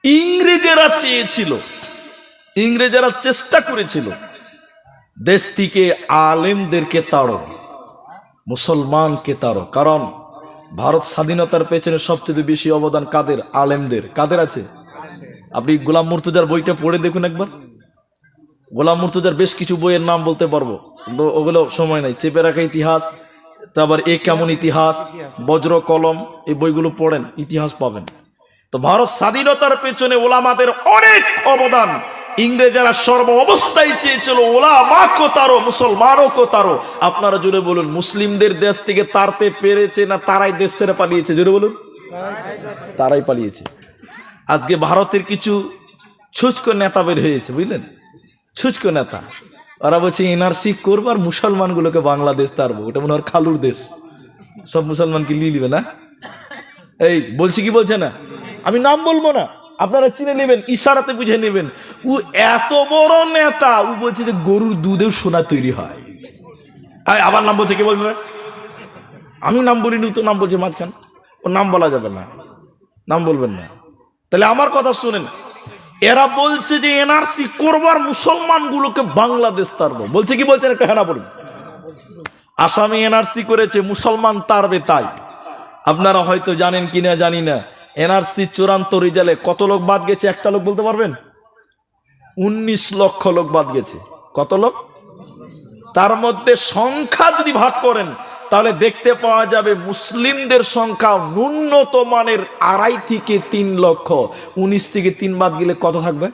ইংরেজেরা চেয়েছিল, ইংরেজেরা চেষ্টা করেছিল দেশ থেকে আলেমদেরকে তাড়ো, মুসলমানকে তাড়ো। কারণ ভারত স্বাধীনতার পেছনে সবচেয়ে বেশি অবদান কাদের? আলেমদের। কাদের আছে? আপনি গোলাম মুর্তজার বইটা পড়ে দেখুন একবার। গোলাম মুর্তজার বেশ কিছু বইয়ের নাম বলতে পারবো, কিন্তু ওগুলো সময় নাই। চেপে রাখা ইতিহাস, তারপর এ কেমন ইতিহাস, বজ্র কলম, এই বইগুলো পড়েন, ইতিহাস পাবেন। তো ভারত স্বাধীনতার পেছনে ওলামাদের অনেক অবদান। ইংরেজরা সর্ব অবস্থায় চেয়েছিল ওলামাকে তাড়ো, মুসলমানকে তাড়ো। আপনারা জুড়ে বলুন, মুসলিমদের দেশ থেকে তাড়তে পেরেছে না তারাই দেশ ছেড়ে পালিয়েছে? জুড়ে বলুন, তারাই পালিয়েছে। আজকে ভারতের কিছু ছুচকো নেতা বের হয়েছে, বুঝলেন? ছুচকো নেতা, ওরা বলছে এনআরসি করবো আর মুসলমানগুলোকে বাংলাদেশ তাড়বো। ওটা মনে হয় খালুর দেশ, সব মুসলমানকে নিয়ে নিবে না। এই বলছি কি বলছে না, আমি নাম বলবো না, আপনারা চিনে নেবেন, ইশারাতে বুঝে নেবেন। ও এত বড় নেতা, ও বলছে যে গরুর দুধেও সোনা তৈরি হয়। আবার নাম বলছে, কে বলবে? আমি নাম বলিনি, তো নাম বলছে মাঝখান। ও নাম বলা যাবে না, নাম বলবেন না। তাহলে আমার কথা শুনেন, এরা বলছে যে এনআরসি করবার মুসলমানগুলোকে বাংলাদেশ তাড়বো। বলছে কি বলছেন? একটা হেনা বলুন। আসামে এনআরসি করেছে, মুসলমান তাড়বে। তাই আপনারা হয়তো জানেন কিনা জানি না, এনআরসি চূড়ান্ত রেজাল্টে কত লোক বাদ গেছে? একটা লোক বলতে পারবেন? 19 লক্ষ লোক বাদ গেছে। কত লোক? তার মধ্যে সংখ্যা যদি ভাগ করেন তাহলে দেখতে পাওয়া যাবে মুসলিমদের সংখ্যা ন্যূনতম মানের 2.5 থেকে 3 লক্ষ। 19 থেকে 3 বাদ গেলে কত থাকবে?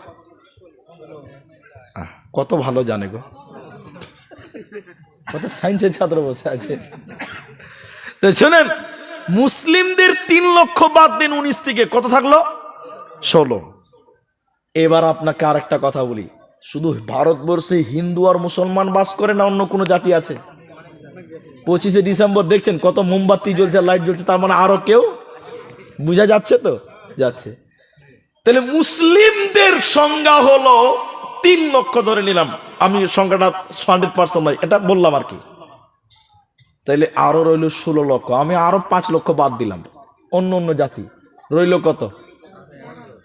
কত ভালো জানে গো, কত সায়েন্সের ছাত্র বসে আছে। তো শোনেন, মুসলিমদের 3 লক্ষ বাদ দেন 19 থেকে, কত থাকলো? 16। এবার আপনাকে আর একটা কথা বলি, শুধু ভারতবর্ষে হিন্দু আর মুসলমান বাস করে না অন্য কোনো জাতি আছে? 25শে ডিসেম্বর দেখছেন কত মোমবাতি জ্বলছে, লাইট জ্বলছে, তার মানে আরো কেউ, বুঝা যাচ্ছে তো? যাচ্ছে। তাহলে মুসলিমদের সংখ্যা হলো 3 লক্ষ ধরে নিলাম, আমি সংখ্যাটা 100% নয়, এটা বললাম আর কি। তাইলে আরো রইল 16 লক্ষ, আমি আরো 5 লক্ষ বাদ দিলাম অন্য অন্য জাতি, রইল কত?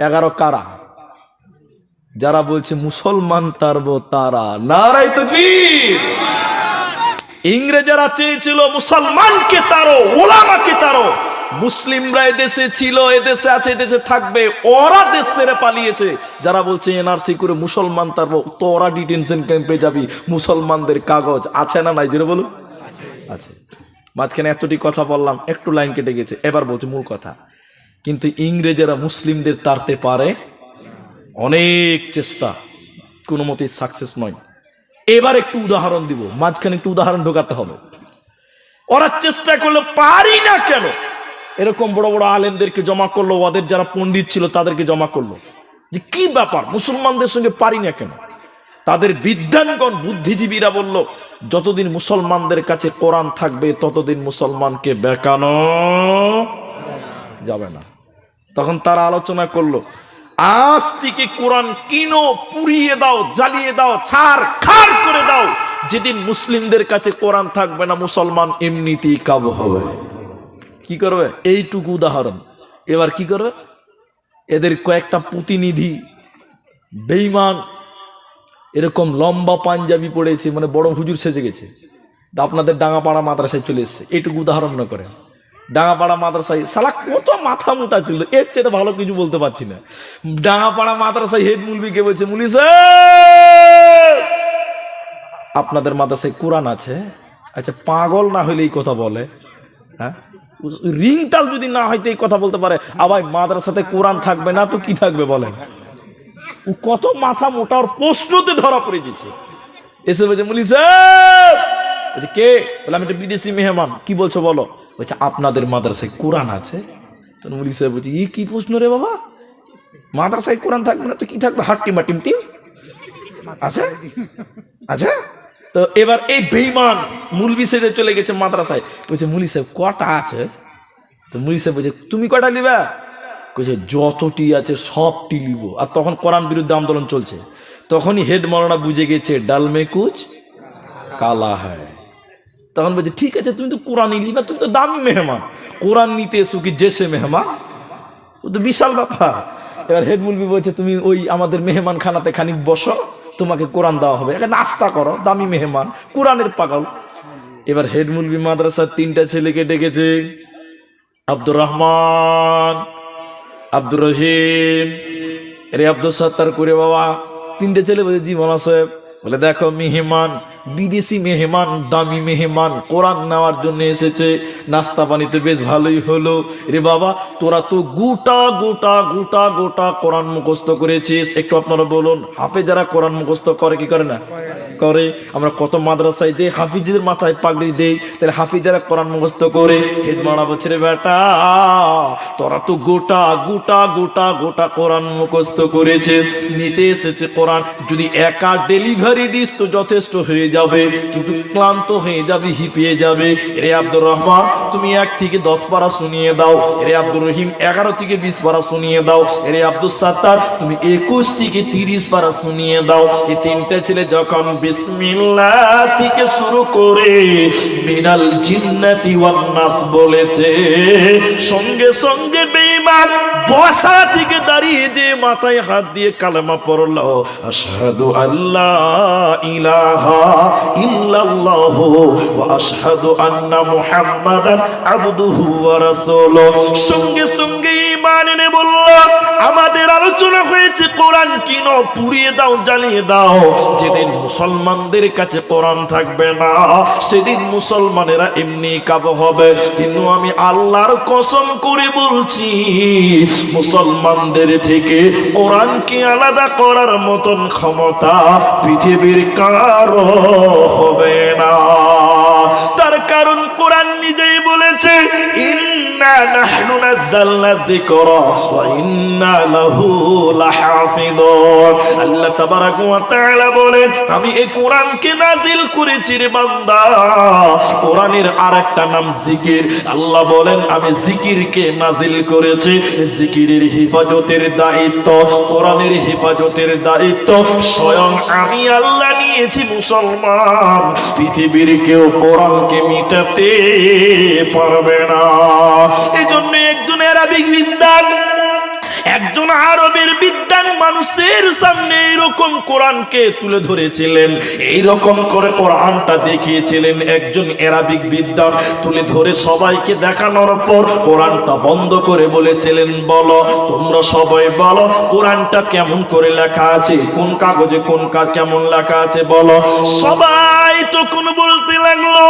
11। কারা? যারা বলছে মুসলমান তাড়বো তারা। নারায়ে তাকবীর। ইংরেজরা চেয়েছিল মুসলমানকে তাড়ো, ওলামাকে তাড়ো। মুসলিমরা এদেশে ছিল, এদেশে আছে, এদেশে থাকবে, ওরা দেশ ছেড়ে পালিয়েছে। যারা বলছে এনআরসি করে মুসলমান তাড়বো, তো ওরা ডিটেনশন ক্যাম্পে যাবি। মুসলমানদের কাগজ আছে না নাই? জোরে বলুন, আছে। মাঝখানে এতটি কথা বললাম, একটু লাইন কেটে গেছে, এবার বলছি মূল কথা। কিন্তু ইংরেজরা মুসলিমদের তাড়তে পারে, অনেক চেষ্টা, কোনো মতেই সাকসেস নয়। এবার একটু উদাহরণ দিব, মাঝখানে একটু উদাহরণ ঢোকাতে হবে। ওরা চেষ্টা করলো, পারি না কেন? এরকম বড় বড় আলেমদেরকে জমা করলো, ওদের যারা পণ্ডিত ছিল তাদেরকে জমা করলো, যে কি ব্যাপার মুসলমানদের সঙ্গে পারি না কেন? তাদের বিদ্বানগণ, বুদ্ধিজীবীরা বলল, যতদিন মুসলমানদের কাছে কোরআন থাকবে ততদিন মুসলমানকে বেকানো যাবে না। তখন তারা আলোচনা করলো, আজ থেকে কোরআন কিনো, পুড়িয়ে দাও, জ্বালিয়ে দাও, ছাড় খাড় করে দাও। যেদিন মুসলিমদের কাছে কোরআন থাকবে না, মুসলমান এমনিতেই কাবু হবে। কি করবে? এইটুকু উদাহরণ। এবার কি করবে? এদের কয়েকটা প্রতিনিধি বেঈমান, এরকম লম্বা পাঞ্জাবি পড়েছে, মানে বড় হুজুর সেজে গেছে, আপনাদের ডাঙ্গাপাড়া মাদ্রাসায় চলে এসছে। এইটুকু উদাহরণ না করে ডাঙ্গাপাড়া মাদ্রাসায় শালা কত মাথা মোটা ছিল, এর চেয়ে ভালো কিছু বলতে পারছি না। ডাঙ্গাপাড়া মাদ্রাসায় হেড মুলবিকে বলছে, মুলি স্যার আপনাদের মাদ্রাসায় কোরআন আছে? আচ্ছা পাগল না হইলে এই কথা বলে? হ্যাঁ, রিংটাল যদি না হইতে এই কথা বলতে পারে, আবার মাদ্রাসাতে কোরআন থাকবে না তো কি থাকবে বলেন? ও কত মাথা মোটা, ওর প্রশ্নতে ধরা পড়ে গেছে। এসে বলছে, মুলি স্যার বলছে, কে? বলে আমি একটা বিদেশি মেহমান। কি বলছো বলো? বলছে আপনাদের মাদ্রাসায় কোরআন আছে? তো মুলি সাহেব বলছে, ই কি প্রশ্ন রে বাবা, মাদ্রাসায় কোরআন থাকবে না তো কি থাকবে? হাট টিমা টিম টিম আচ্ছা আচ্ছা। তো এবার এই বেঈমান মুলবি সেজে চলে গেছে মাদ্রাসায়, বলছে মুলি সাহেব কটা আছে? তো মুলি সাহেব বলছে, তুমি কটা নিবা? বলছে যতটি আছে সবটি নিব। আর তখন কোরআন বিরুদ্ধে আন্দোলন চলছে। তখনই হেড মাওলানা বুঝে গেছে ডাল মে কুচ কালা হ্যায়। তখন বলছে ঠিক আছে তুমি তো কোরআনই নিবা, তুমি তো দামি মেহমান, কোরআন নিতে এসো কি জেসে মেহমান, ও তো বিশাল ব্যাপার। এবার হেড মুলবি বলছে তুমি ওই আমাদের মেহমান খানাতে খানিক বসো, তোমাকে কোরআন দেওয়া হবে, একটা নাস্তা করো, দামি মেহমান, কোরআনের পাগল। এবার হেড মুলবি মাদ্রাসার 3টা ছেলেকে ডেকেছে, আব্দুর রহমান, আব্দুর রহিম, রে আব্দুল সত্তার করে বাবা। 3টে ছেলে বলছে জি মৌলানা সাহেব। বলে দেখো মেহমান, বিদেশি মেহমান, দামি মেহমান, কোরআন নেওয়ার জন্য এসেছে, নাস্তা পানি তো বেশ ভালোই হলো। রে বাবা তোরা তো গোটা গোটা গোটা গোটা কোরআন মুখস্থ করেছিস, একটু আপনারা বলুন হাফেজারা কোরআন মুখস্থ করে কি করে না? করে। আমরা কত মাদ্রাসায় যে হাফিজদের মাথায় পাগড়ি দেই, তাহলে হাফিজারা কোরআন মুখস্থ করে। হেড মারা বলছে রে বেটা তোরা তো গোটা গোটা গোটা গোটা কোরআন মুখস্থ করেছিস, নিতে এসেছে কোরআন, যদি একা ডেলিভারি দিস তো যথেষ্ট হয়ে যাবে, কিন্তু ক্লান্ত হয়ে যাবে, হিপিয়ে যাবে। রে আব্দুর রহমান তুমি 1 থেকে 10 পারা শুনিয়ে দাও। রে আব্দুর রহিম 11 থেকে 20 পারা শুনিয়ে দাও। রে আব্দুল সাত্তার তুমি 21 থেকে 30 পারা শুনিয়ে দাও। এই 3টে ছেলে যখন বিসমিল্লাহ থেকে শুরু করে মিনাল জিন্নাতি ওয়ান নাস বলেছে, সঙ্গে সঙ্গে বেঈমান বসা থেকে দাঁড়িয়ে যে মাথায় হাত দিয়ে কালেমা পড়লো, আশহাদু আল্লা ইলাহা ইল্লাল্লাহু ওয়া আশহাদু আন্না মুহাম্মাদান আবদুহু ওয়া রাসূলুহু। সঙ্গে সঙ্গে ঈমান এনে বলল, আমাদের আলোচনা হয়েছে কোরআন কিনো, পুড়িয়ে দাও, জ্বালিয়ে দাও। যেদিন মুসলমানদের কাছে কোরআন থাকবে না, সেদিন মুসলমানেরা এমনি কাবু হবে। কিন্তু আমি আল্লাহর কসম করে বলছি, মুসলমানদের থেকে কোরআনকে আলাদা করার মতন ক্ষমতা পৃথিবীর কারো হবে না। তার কারণ কোরআন নিজেই বলেছে, ইন্না নাহনু নাযালনা যিকরা ওয়া ইন্না লাহু লাহাফিযুন। আল্লাহ তাবারাকা ওয়া তাআলা বলেন, আমি এই কোরআনকে নাজিল করেছি রে বান্দা। কোরআনের আরেকটা নাম জিকির। আল্লাহ বলেন আমি জিকিরকে নাজিল করেছি। জিকিরের হেফাজতের দায়িত্ব, কোরআনের হেফাজতের দায়িত্ব স্বয়ং আমি আল্লাহ নিয়েছি। মুসলমান পৃথিবীর কেউ কোরআনকে মিটাতে পারবে না। এই জন্য একজন আরবিক বিদ্বান, একজন আরবের বিদ্বান মানুষের সামনে এইরকম কোরআনকে তুলে ধরেছিলেন, এইরকম করে কোরআনটা দেখিয়েছিলেন। একজন আরবিক বিদ্বান তুলে ধরে সবাইকে দেখানোর পর কোরআনটা বন্ধ করে বলেছিলেন, বলো তোমরা সবাই বলো কোরআনটা কেমন করে লেখা আছে, কোন কাগজে কোন কেমন লেখা আছে বলো। সবাই তখন বলতে লাগলো,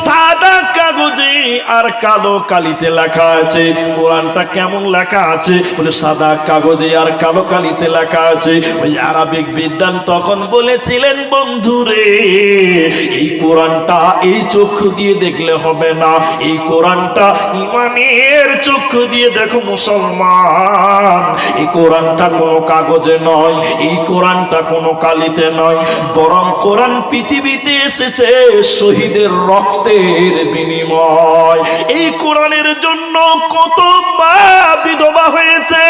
সাদা কাগজে আর কালো কালিতে লেখা আছে। কোরআনটা কেমন লেখা আছে? বলে সাদা কাগজে আর কালো কালিতে লেখা আছে। ওই আরবিক বিদ্বান তখন বলেছিলেন, বন্ধুরে এই কোরআনটা এই চক্ষু দিয়ে দেখলে হবে না, এই কোরআনটা ঈমানের চক্ষু দিয়ে দেখো মুসলমান। এই কোরআনটা কোনো কাগজে নয়, এই কোরআনটা কোনো কালিতে নয়, বরং কোরআন পৃথিবীতে এসেছে শহীদের রক্তের বিনিময়। এই কোরআনের জন্য কত মা বিধবা বাবা হয়েছে,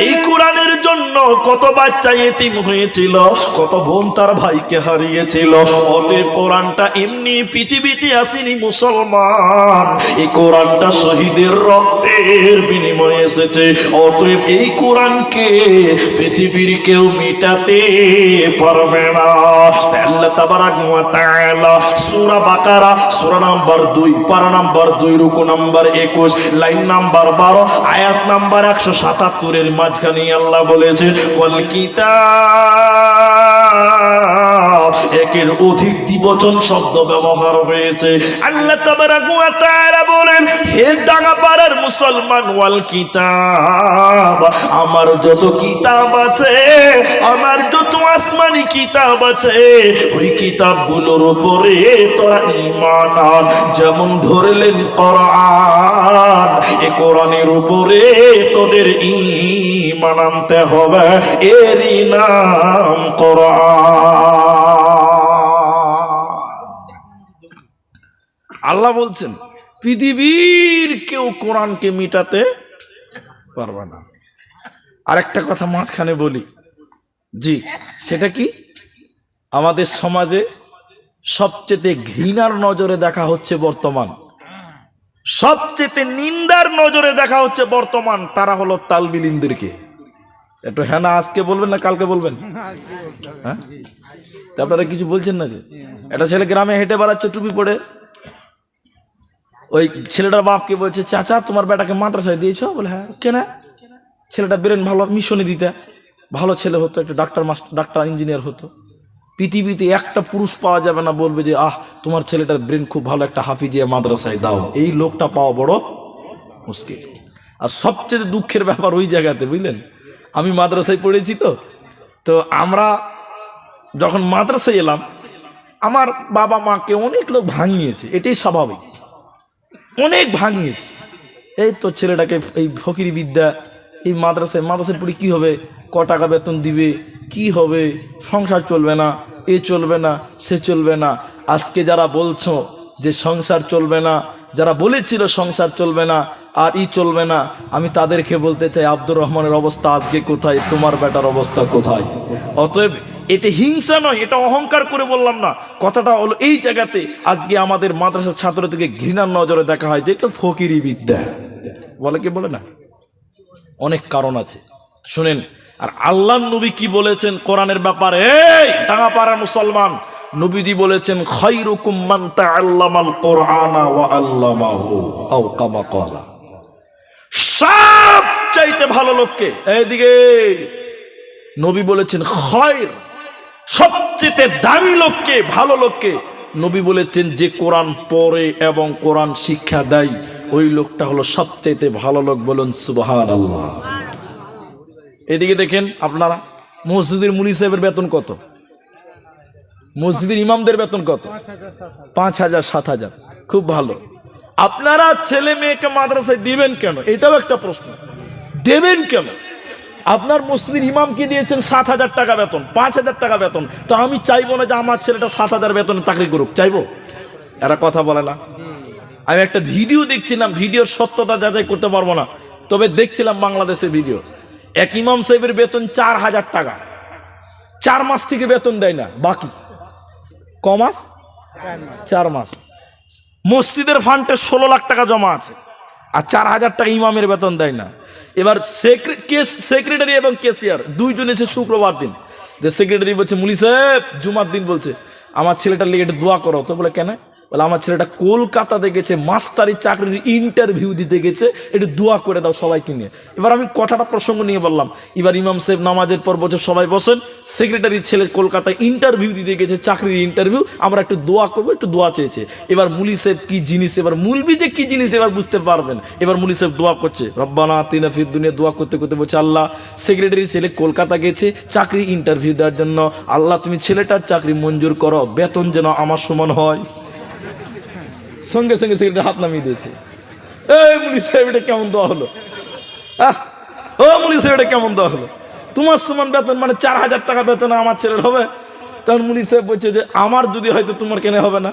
এই কোরআনের জন্য কত বাচ্চা এতিম হয়েছিল, কত বোন তার ভাইকে হারিয়েছিল। অতএব কোরআনটা এমনি পৃথিবীতে আসেনি মুসলমান, এই কোরআনটা শহীদের রক্তের বিনিময়ে এসেছে। অতএব এই কোরআনকে পৃথিবীর কেউ মিটাতে পারবে না। আল্লাহ তাবারাক ওয়া তাআলা সূরা বাকারা সূরা নাম্বার 2 পারা নাম্বার 2 রুকু নাম্বার 21 লাইন নাম্বার 12 আয়াত নাম্বার 177 এর মাঝখানে আল্লাহ বলেছেন ওয়াল কিতাব, একের অধিক দ্বিবচন শব্দ ব্যবহার হয়েছে। আল্লাহ তাবারাক ওয়া তাআলা বলেন, হে ডাঙ্গাপাড়ার মুসলমান, ওয়াল কিতাব, আমার যত কিতাব আছে, আমার যত আসমানি কিতাব আছে, ওই কিতাবগুলোর উপরে তোরা ঈমান আন। যেমন ধরলেন কোরআন, এই কোরআনের উপরে তোদের ঈমান আনতে হবে, এরই নাম কোরআন। আল্লাহ বলছেন পৃথিবীর কেউ কোরআনকে মিটাতে পারবে না। আরেকটা কথা মাঝখানে বলি, জি, সেটা কি? আমাদের সমাজে সবচেয়ে ঘৃণার নজরে দেখা হচ্ছে বর্তমান, সবচেয়ে নিন্দার নজরে দেখা হচ্ছে বর্তমান, তারা হলো তালবিলিনদেরকে। একটু হ্যাঁ না আজকে বলবেন না কালকে বলবেন? হ্যাঁ, তা আপনারা কিছু বলছেন না? যে একটা ছেলে গ্রামে হেঁটে বেড়াচ্ছে টুপি পড়ে, ওই ছেলেটার বাপকে বলছে, চাচা তোমার বেটাকে মাদ্রাসায় দিয়েছ? বলে হ্যাঁ। কেন? ছেলেটা ব্রেন ভালো, মিশনে দিতে ভালো ছেলে হতো, একটা ডাক্তার ইঞ্জিনিয়ার হতো। পৃথিবীতে একটা পুরুষ পাওয়া যাবে না বলবে যে আহ তোমার ছেলেটার ব্রেন খুব ভালো, একটা হাফিজিয়া মাদ্রাসায় দাও। এই লোকটা পাওয়া বড় মুশকিল। আর সবচেয়ে দুঃখের ব্যাপার ওই জায়গাতে, বুঝলেন, আমি মাদ্রাসায় পড়েছি তো আমরা যখন মাদ্রাসায় এলাম, আমার বাবা মাকে অনেক লোক ভাঙিয়েছে, এটাই স্বাভাবিক, অনেক ভাঙিয়েছে। এই তো ছেলেটাকে এই ফকিরি বিদ্যা, এই মাদ্রাসায় পড়ে কি হবে, ক টাকা বেতন দিবে, কি হবে, সংসার চলবে না, এ চলবে না, সে চলবে না। আজকে যারা বলছো যে সংসার চলবে না, যারা বলেছিল সংসার চলবে না আর চলবে না, আমি তাদেরকে বলতে চাই আব্দুর রহমানের অবস্থা আজকে কোথায়, তোমার বেটার অবস্থা কোথায়? অতএব এটা হিংসা নয়, এটা অহংকার করে বললাম না, কথাটা হলো এই জায়গাতে আজকে আমাদের মাদ্রাসার ছাত্র থেকে ঘৃণার নজরে দেখা হয় যে এটা ফকিরি বিদ্যা বলে, কি বলে না? অনেক কারণ আছে, শুনেন। আর আল্লাহর নবী কি বলেছেন কোরআনের ব্যাপারে? এই টাঙ্গাপাড়ার মুসলমান, নবীজি বলেছেন খায়রুকুম মান তাআল্লামাল কোরআনা ওয়া আল্লামাহু আও কামা ক্বালা, সবচাইতে ভালো লোককে, এইদিকে নবী বলেছেন খায়র, সবচেয়ে দামি লোককে, ভালো লোককে নবী বলেছেন যে কোরআন পড়ে এবং কোরআন শিক্ষা দেয়, ওই লোকটা হলো সবচাইতে ভালো লোক। বলুন সুবহানাল্লাহ। এদিকে দেখেন আপনারা, মসজিদের মুলি সাহেবের বেতন কত, মসজিদের ইমামদের বেতন কত? 5,000 7,000। খুব ভালো। আপনারা ছেলে মেয়েকে মাদ্রাসায় দিবেন কেন? এটাও একটা প্রশ্ন। দেবেন কেন? আপনার মসজিদের ইমামকে দিয়েছেন 7,000 টাকা বেতন, 5,000 টাকা বেতন, তো আমি চাইবো না যে আমার ছেলেটা 7,000 বেতনে চাকরি করুক, চাইবো? এরা কথা বলে না। আমি একটা ভিডিও দেখছিলাম, ভিডিওর সত্যতা যাচাই করতে পারবো না, তবে দেখছিলাম বাংলাদেশের ভিডিও। এক ইমাম সাহেবের বেতন 4,000 টাকা, 4 মাস থেকে বেতন দেয় না, বাকি কমাস 4 মাস। মসজিদের ফান্ডে 16 লাখ টাকা জমা আছে, আর 4,000 টাকা ইমামের বেতন দেয় না। এবার সেক্রেটারি এবং ক্যাশিয়ার দুইজন এসে শুক্রবার দিন, যে সেক্রেটারি বলছে মুলি সাহেব জুমার দিন বলছে আমার ছেলেটার লিগে একটু দোয়া করো। তো বলে কেন? বলে আমার ছেলেটা কলকাতাতে গেছে মাস্টারি চাকরির ইন্টারভিউ দিতে গেছে, একটু দোয়া করে দাও সবাইকে নিয়ে। এবার আমি কথাটা প্রসঙ্গ নিয়ে বললাম। এবার ইমাম সাহেব নামাজের পর বলছে সবাই বসেন, সেক্রেটারির ছেলে কলকাতায় ইন্টারভিউ দিতে গেছে, চাকরির ইন্টারভিউ, আমরা একটু দোয়া করবো, একটু দোয়া চেয়েছে। এবার মুলি সাহেব কি জিনিস, এবার মুলবি যে কি জিনিস এবার বুঝতে পারবেন। এবার মুলি সাহেব দোয়া করছে, রব্বানা আতিনা ফিদ দুনিয়া, দোয়া করতে করতে বলছে আল্লাহ সেক্রেটারির ছেলে কলকাতা গেছে চাকরি ইন্টারভিউ দেওয়ার জন্য, আল্লাহ তুমি ছেলেটার চাকরি মঞ্জুর করো, বেতন যেন আমার সমান হয়। সঙ্গে সঙ্গে সেক্রেটারি হাত নামিয়ে দিয়েছে। এই মুলি সাহেব এটা কেমন দোয়া হলো? ও মুলি সাহেব এটা কেমন দোয়া হলো? তোমার সমান বেতন মানে 4,000 টাকা বেতন আমার ছেলের হবে? তখন মুলি সাহেব বলছে যে আমার যদি হয়তো তোমার কেন হবে না?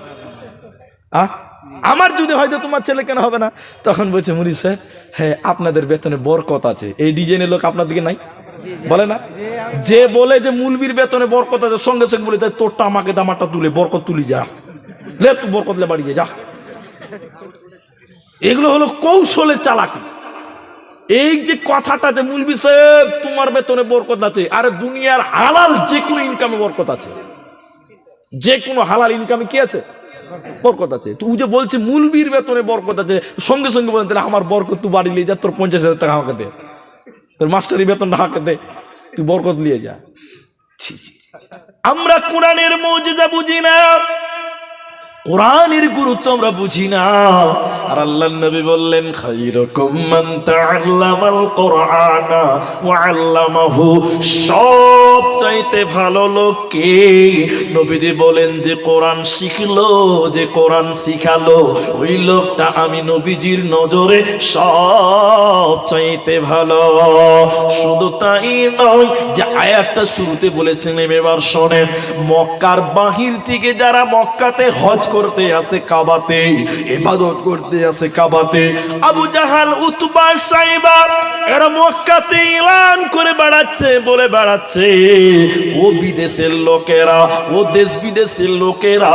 আমার যদি হয়তো তোমার ছেলে কেন হবে না? তখন বলছে মুরি সাহেব, হ্যাঁ আপনাদের বেতনে বরকত আছে। এই ডিজাইনের লোক আপনার দিকে নাই বলে না? যে বলে যে মুলবির বেতনে বরকত আছে, সঙ্গে সঙ্গে বলে তোরটা আমাকে দামাটা তুলে বরকত তুলি যা, লে তুই বরকত লে বাড়িয়ে যা। এগুলো হলো কৌশলে চালাকি। এই যে কথাটা যে মুলবি সাহেব তোমার বেতনে বরকত আছে, আরে দুনিয়ার হালাল যে কোনো ইনকামে বরকত আছে, যে কোনো হালাল ইনকামে কি আছে? বরকত আছে। তুই যে বলছে মুলবির বেতনে বরকত আছে, সঙ্গে সঙ্গে বলেন তাহলে আমার বরকত তুই বাড়ি নিয়ে যা, তোর 50,000 টাকা আমাকে দে, তোর মাস্টারি বেতনটা আমাকে দে, তুই বরকত নিয়ে যা। ছি ছি। আমরা কোরআনের মৌজিজা বুঝি না, কোরআনের গুরুত্ব আমরা বুঝি না। আর আল্লাহর নবী বললেন খায়রুকুম মান তাআল্লামাল কোরআনা ওয়া আল্লামাহু, সবচাইতে ভালো লোক কে? নবীজি বলেন যে কোরআন শিখলো, যে কোরআন শিখালো, ওই লোকটা আমি নবীজির নজরে সবচাইতে ভালো। শুধু তাই নয়, যে আয়াতটা শুরুতে বলেছেন এবার শোনেন, মক্কার বাহির থেকে যারা মক্কাতে হজ করতে আসে, কাবাতে ইবাদত করতে আসে, কাবাতে আবু জাহাল, উতবা, সাইবা এরা মক্কাতে এলান করে বেড়াচ্ছে, বলে বেড়াচ্ছে ও বিদেশের লোকেরা, ও দেশ বিদেশের লোকেরা,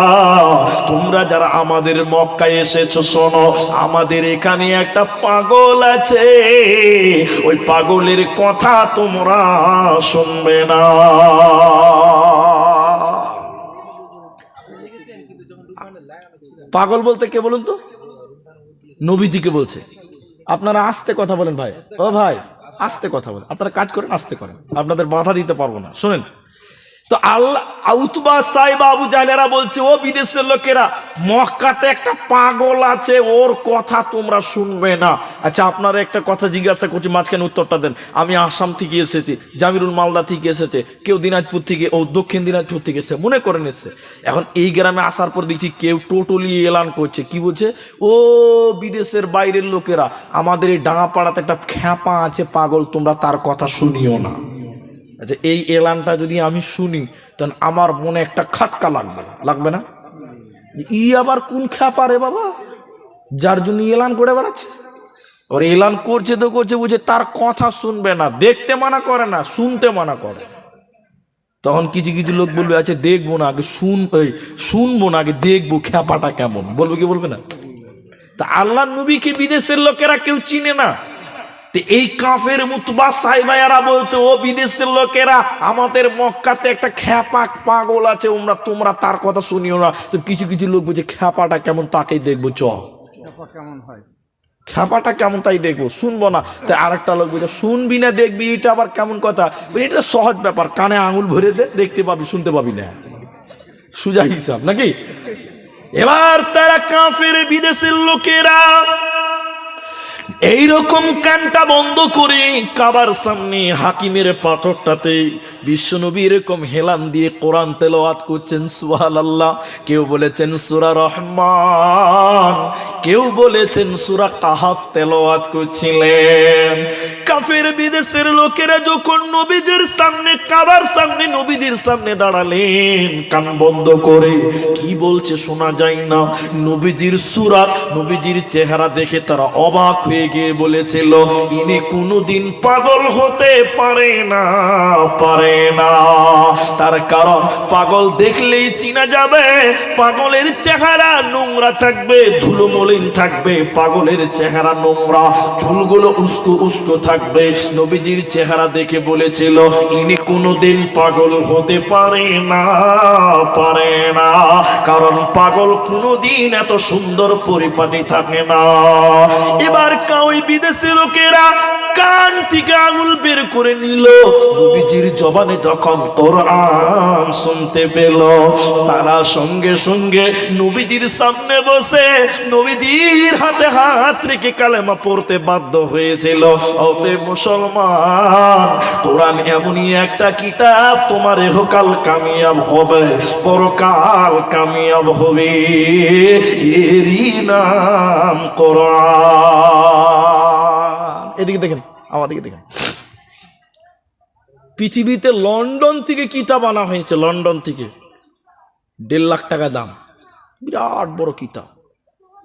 তোমরা যারা আমাদের মক্কায় এসেছো শোনো, আমাদের এখানে একটা পাগল আছে, ওই পাগলের কথা তোমরা শুনবে না। পাগল বলতে কে বলুন তো? নবীজিকে বলছে। আপনারা আস্তে কথা বলেন ভাই, ও ভাই আস্তে কথা বলেন, আপনারা কাজ করেন আস্তে করেন, আপনাদের বাধা দিতে পারবো না। শোনেন তো, আল্লাহ উতবা, সাইবা, আবু জাহলেরা বলছে ও বিদেশের লোকেরা, মক্কাতে একটা পাগল আছে, ওর কথা তোমরা শুনবে না। আচ্ছা আপনারা একটা কথা জিজ্ঞাসা করছি, মাঝখানে উত্তরটা দেন। আমি আসাম থেকে এসেছি, জামিরুল মালদা থেকে এসেছে, কেউ দিনাজপুর থেকে, ও দক্ষিণ দিনাজপুর থেকে এসে মনে করেন এসছে। এখন এই গ্রামে আসার পর দেখছি কেউ টোটালি এলান করছে, কি বলছে, ও বিদেশের বাইরের লোকেরা, আমাদের এই ডাঙাপাড়াতে একটা খ্যাপা আছে পাগল, তোমরা তার কথা শুনিও না। আচ্ছা এই এলানটা যদি আমি শুনি, তখন আমার মনে একটা খাটকা লাগবে, লাগবে না? ই আবার কোন খ্যাপা রে বাবা, যার জন্য এলান করে বেড়াচ্ছে? ওর এলান করছে তো করছে, বুঝে তার কথা শুনবে না, দেখতে মানা করে না, শুনতে মানা করে। তখন কিছু কিছু লোক বলবে আচ্ছা দেখবো না আগে শুনবো না আগে দেখবো খ্যাপাটা কেমন, বলবে কি বলবে না? তা আল্লাহ নবীকে বিদেশের লোকেরা কেউ চিনে না। এই কাফের মুতবা সাইবায়ারা বলছে ও বিদেশের লোকেরা, আমাদের মক্কাতে একটা খ্যাপা পাগল আছে, তোমরা তার কথা শুনিও না। তো কিছু কিছু লোক বলছে খ্যাপাটা কেমন, তাকেই দেখবো, চ কেমন হয়, খ্যাপাটা কেমন তাই দেখবো, শুনবো না। তাই আরেকটা লোক বলছে শুনবি না দেখবি, এটা আবার কেমন কথা? এটা সহজ ব্যাপার, কানে আঙুল ভরে দে, দেখতে পাবি শুনতে পাবি না, সুজা হিসাব নাকি? এবার তারা কাফের বিদেশের লোকেরা এইরকম কানটা বন্ধ করে কাবার সামনে হাকিমের পাথরটাতে বিশ্বনবী এরকম হেলান দিয়ে কোরআন তেলাওয়াত করছেন, সুবহানাল্লাহ। কেউ বলেছেন সূরা রহমান, কেউ বলেছেন সূরা কাহাফ তেলাওয়াত করছিলেন। কাফের বিদেশের লোকেরা যখন নবীজির সামনে, কাবার সামনে নবীজির সামনে দাঁড়ালেন, কান বন্ধ করে কি বলছে শোনা যায় না। নবীজির সূরাত, নবীজির চেহারা দেখে তারা অবাক হয়ে গিয়ে বলেছিল ইনি কোনোদিন পাগল হতে পারে না, পারে না। তার কারণ পাগল দেখলেই চিনা যাবে, পাগলের চেহারা নোংরা থাকবে, ধুলো মলিন থাকবে, পাগলের চেহারা নোংরা, চুলগুলো উস্কো উস্কো থাকবে। নবীজির চেহারা দেখে বলেছিল ইনি কোনোদিন পাগল হতে পারে না, পারে না। কারণ পাগল কোনোদিন এত সুন্দর পরিপাটি থাকে না। এবার ওই বিদেশি লোকেরা কান থেকে আঙুল বের করে নিল, নবীজির জবানে যখন কোরআন শুনতে পেল, তারা সঙ্গে সঙ্গে নবীজির সামনে বসে নবীজির হাতে হাত রেখে কালেমা পড়তে বাধ্য হয়েছিল। ওতে মুসলমান, কোরআন এমনই একটা কিতাব, তোমার ইহকাল কামিয়াব হবে, পরকাল কামিয়াব হবে, এরই নাম কোরআন। এদিকে দেখেন, আমাদিকে দেখেন, পৃথিবীতে লন্ডন থেকে কিতাব আনা হয়েছে, লন্ডন থেকে 1.5 লাখ টাকা দাম, বিরাট বড় কিতাব।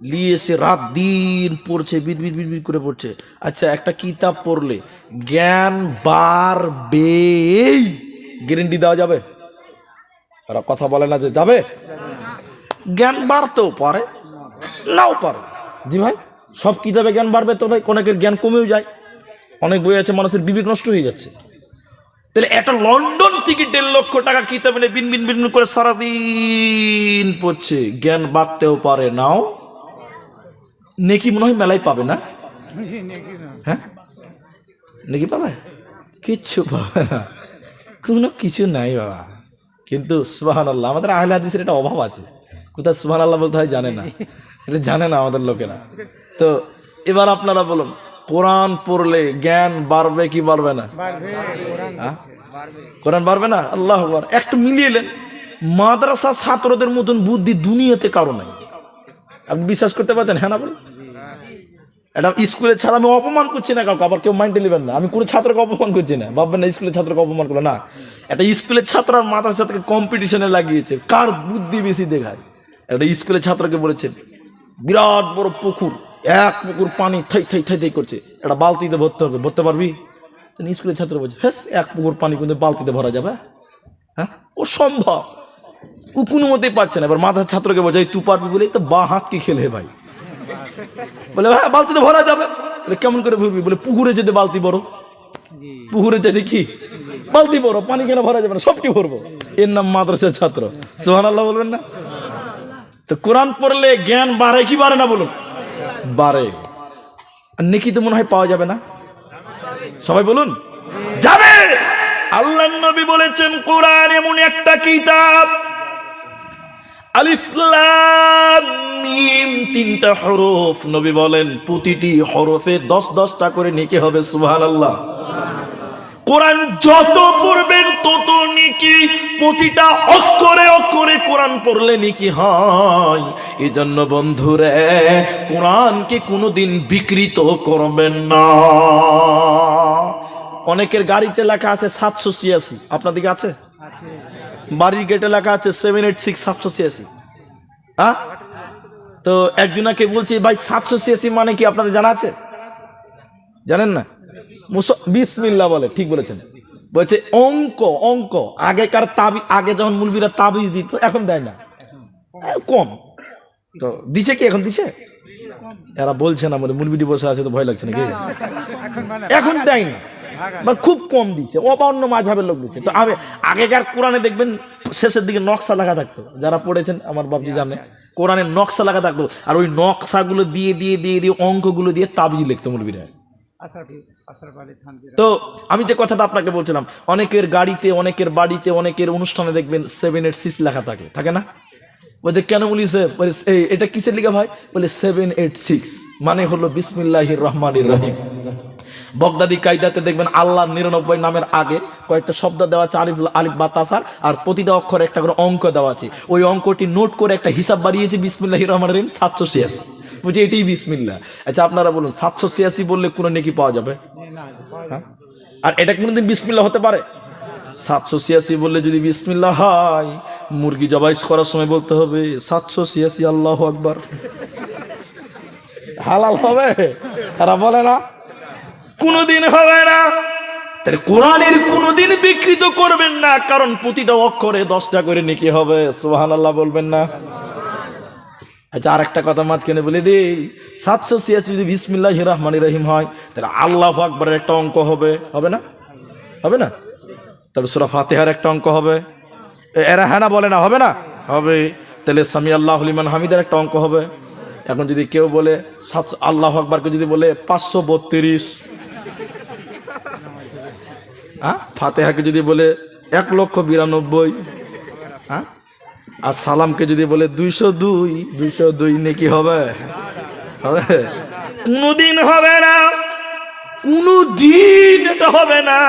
নিয়ে এসে রাত দিন পড়ছে, বিড় বিড় বিড় বিড় করে পড়ছে। আচ্ছা, একটা কিতাব পড়লে জ্ঞান বাড়বেই গ্যারেন্টি দেওয়া যাবে? ওরা কথা বলে না যে যাবে। জ্ঞান বাড়তেও পারে, নাও পারে। জি ভাই, সব কিতাবে জ্ঞান বাড়বে তো ভাই, অনেকের জ্ঞান কমেও যায়। অনেক বই আছে মানুষের বিবেক নষ্ট হয়ে যাচ্ছে। তাহলে একটা লন্ডন থেকে 1.5 লক্ষ টাকা কিতাব এনে বিন বিন বিন করে সারাদিন পড়ছে, জ্ঞান বাড়তেও পারে, নাও। নেকি মনে হয় মেলাই পাবে না? হ্যাঁ, নেকি পাবে? কিচ্ছু পাবে না, কোনো কিছু নাই বাবা। কিন্তু সুবহানাল্লাহ, আমাদের আহলে হাদিসের এটা অভাব আছে। কোথায় সুবহানাল্লাহ বলতে হয় জানে না, এটা জানে না আমাদের লোকেরা। তো এবার আপনারা বলুন, কোরআন পড়লে জ্ঞান বাড়বে কি বাড়বে না? কোরআন বাড়বে না? আল্লাহু আকবার। একটু মিলিয়ে নেন, মাদ্রাসা ছাত্রদের মতন বুদ্ধি দুনিয়াতে কারো নাই। আপনি বিশ্বাস করতে পারছেন? হ্যাঁ না বলুন। এটা স্কুলের ছাত্র, আমি অপমান করছি না কাউকে, আবার কেউ মাইন্ডে নেবেন না। আমি কোনো ছাত্রকে অপমান করছি না, ভাববেন না স্কুলের ছাত্রকে অপমান করলো না। একটা স্কুলের ছাত্র আর মাদ্রাসা থেকে কম্পিটিশনে লাগিয়েছে, কার বুদ্ধি বেশি দেখায়। একটা স্কুলের ছাত্রকে বলেছেন, বিরাট বড় পুকুর, এক পুকুর পানি থাই থাই থাই থাই করছে, একটা বালতিতে ভরতে হবে, ভরতে পারবি? স্কুলের ছাত্র বলছে, হ্যাঁ এক পুকুর পানি কিন্তু বালতিতে ভরা যাবে? হ্যাঁ, ও সম্ভব, ও কোনো মতেই পাচ্ছে না। এবার মাথার ছাত্রকে বলছে, তুই পারবি বলে তো বা হাত কি খেলে ভাই? বলে হ্যাঁ বালতিতে ভরা যাবে। বলে কেমন করে ভরবি? বলে পুকুরে যেতে বালতি বড়, পুকুরে যেতে কি বালতি বড়, পানি কেন ভরা যাবে না, সবটি ভরবো। এর নাম মাদ্রাসার ছাত্র। সুবহানাল্লাহ বলবেন না? তো কোরআন পড়লে জ্ঞান বাড়ে কি বাড়ে না বলুন? বাড়ে। আর নেকি তো মনে হয় পাওয়া যাবে না? সবাই বলুন যাবে। আল্লাহর নবী বলেছেন, কোরআন এমন একটা কিতাব, আলিফ লাম মিম, 3টা হরফ। নবী বলেন প্রতিটি হরফে 10-10টা করে নেকি হবে। সুবহানাল্লাহ। কোরআন যত পড়বেন তত নেকি, প্রতিটা অক্ষরে অক্ষরে কোরআন পড়লে নেকি হয়। এজন্য বন্ধুরে, কোরআনকে কোনোদিন বিকৃত করবেন না। অনেকের গাড়িতে লেখা আছে 786, আপনাদিকে আছে? বাড়ির গেটে লেখা আছে 786 786। হ্যাঁ, তো একজনকে বলছি, ভাই 786 মানে কি আপনাদের জানা আছে? জানেন না? বিসমিল্লাহ বলে, ঠিক বলেছেন। বলছে অঙ্ক, অঙ্ক আগেকার তাবিজ, আগে যখন মুলবিরা তাবিজ দিত, এখন দেয় না, কম। তো দিছে কি এখন? দিছে? এরা বলছে না, মুলবিটি বসে আছে তো ভয় লাগছে নাকি? এখন দেয় না, বা খুব কম দিচ্ছে, অন্য মাঝহাবের লোক দিচ্ছে। তো আগেকার কোরআনে দেখবেন শেষের দিকে নকশা লেখা থাকতো, যারা পড়েছেন আমার বাপজি জানে, কোরআনের নকশা লেখা থাকতো, আর ওই নকশাগুলো দিয়ে দিয়ে দিয়ে দিয়ে অঙ্কগুলো দিয়ে তাবিজ লিখতো মুলবিরা। তো আমি যে কথাটা আপনাকে বলছিলাম, অনেকের গাড়িতে, অনেকের বাড়িতে, অনেকের অনুষ্ঠানে দেখবেন 786 লেখা থাকে, থাকে না? বলছে কেন বলিছে? এটা কিসের লিখা ভাই? বলে 786 মানে হলো বিসমিল্লাহির রহমানির রহিম। বগদাদি কায়দাতে দেখবেন আল্লাহর 99 নামের আগে কয়েকটা শব্দ দেওয়া আছে, আলিফ বা তাসার, আর প্রতিটা অক্ষরে একটা করে অঙ্ক দেওয়া আছে। ওই অঙ্কটি নোট করে একটা হিসাব বাড়িয়েছে, বিসমিল্লাহির রহমানির রহিম 786। বুঝি এটাই বিসমিল্লাহ। আচ্ছা আপনারা বলুন, 786 বললে কোনো নেকি পাওয়া যাবে? হ্যাঁ, আর এটা কোনোদিন বিসমিল্লাহ হতে পারে? 786 বললে যদি বিসমিল্লাহ হয়, মুরগি জবাই করার সময় বলতে হবে 786 আল্লাহু আকবার, হালাল হবে? তারা বলে না, কোনোদিন হবে না। তাহলে কোরআনের কোনোদিন বিকৃত করবেন না, কারণ প্রতিটা অক্ষরে 10টা করে নেকি হবে। সুবহানাল্লাহ বলবেন না? আচ্ছা আর একটা কথা মাঝখানে বলে দিই, 786 যদি বিসমিল্লাহির রহমানির রহিম হয়, তাহলে আল্লাহু আকবারের একটা অঙ্ক হবে, হবে না? হবে না? তাহলে সূরা ফাতিহার একটা অঙ্ক হবে। এরা হ্যাঁ না বলে না? হবে না? হবে। তাহলে সামি আল্লাহু লিমান হামিদের একটা অঙ্ক হবে। এখন যদি কেউ বলে আল্লাহু আকবারকে যদি বলে 532, হ্যাঁ, ফাতিহাকে যদি বলে 1,92,000, হ্যাঁ, আর সালামকে যদি বলে 202 নেকি হবে? হবে? কোনদিন হবে না, কোনদিন এটা হবে না।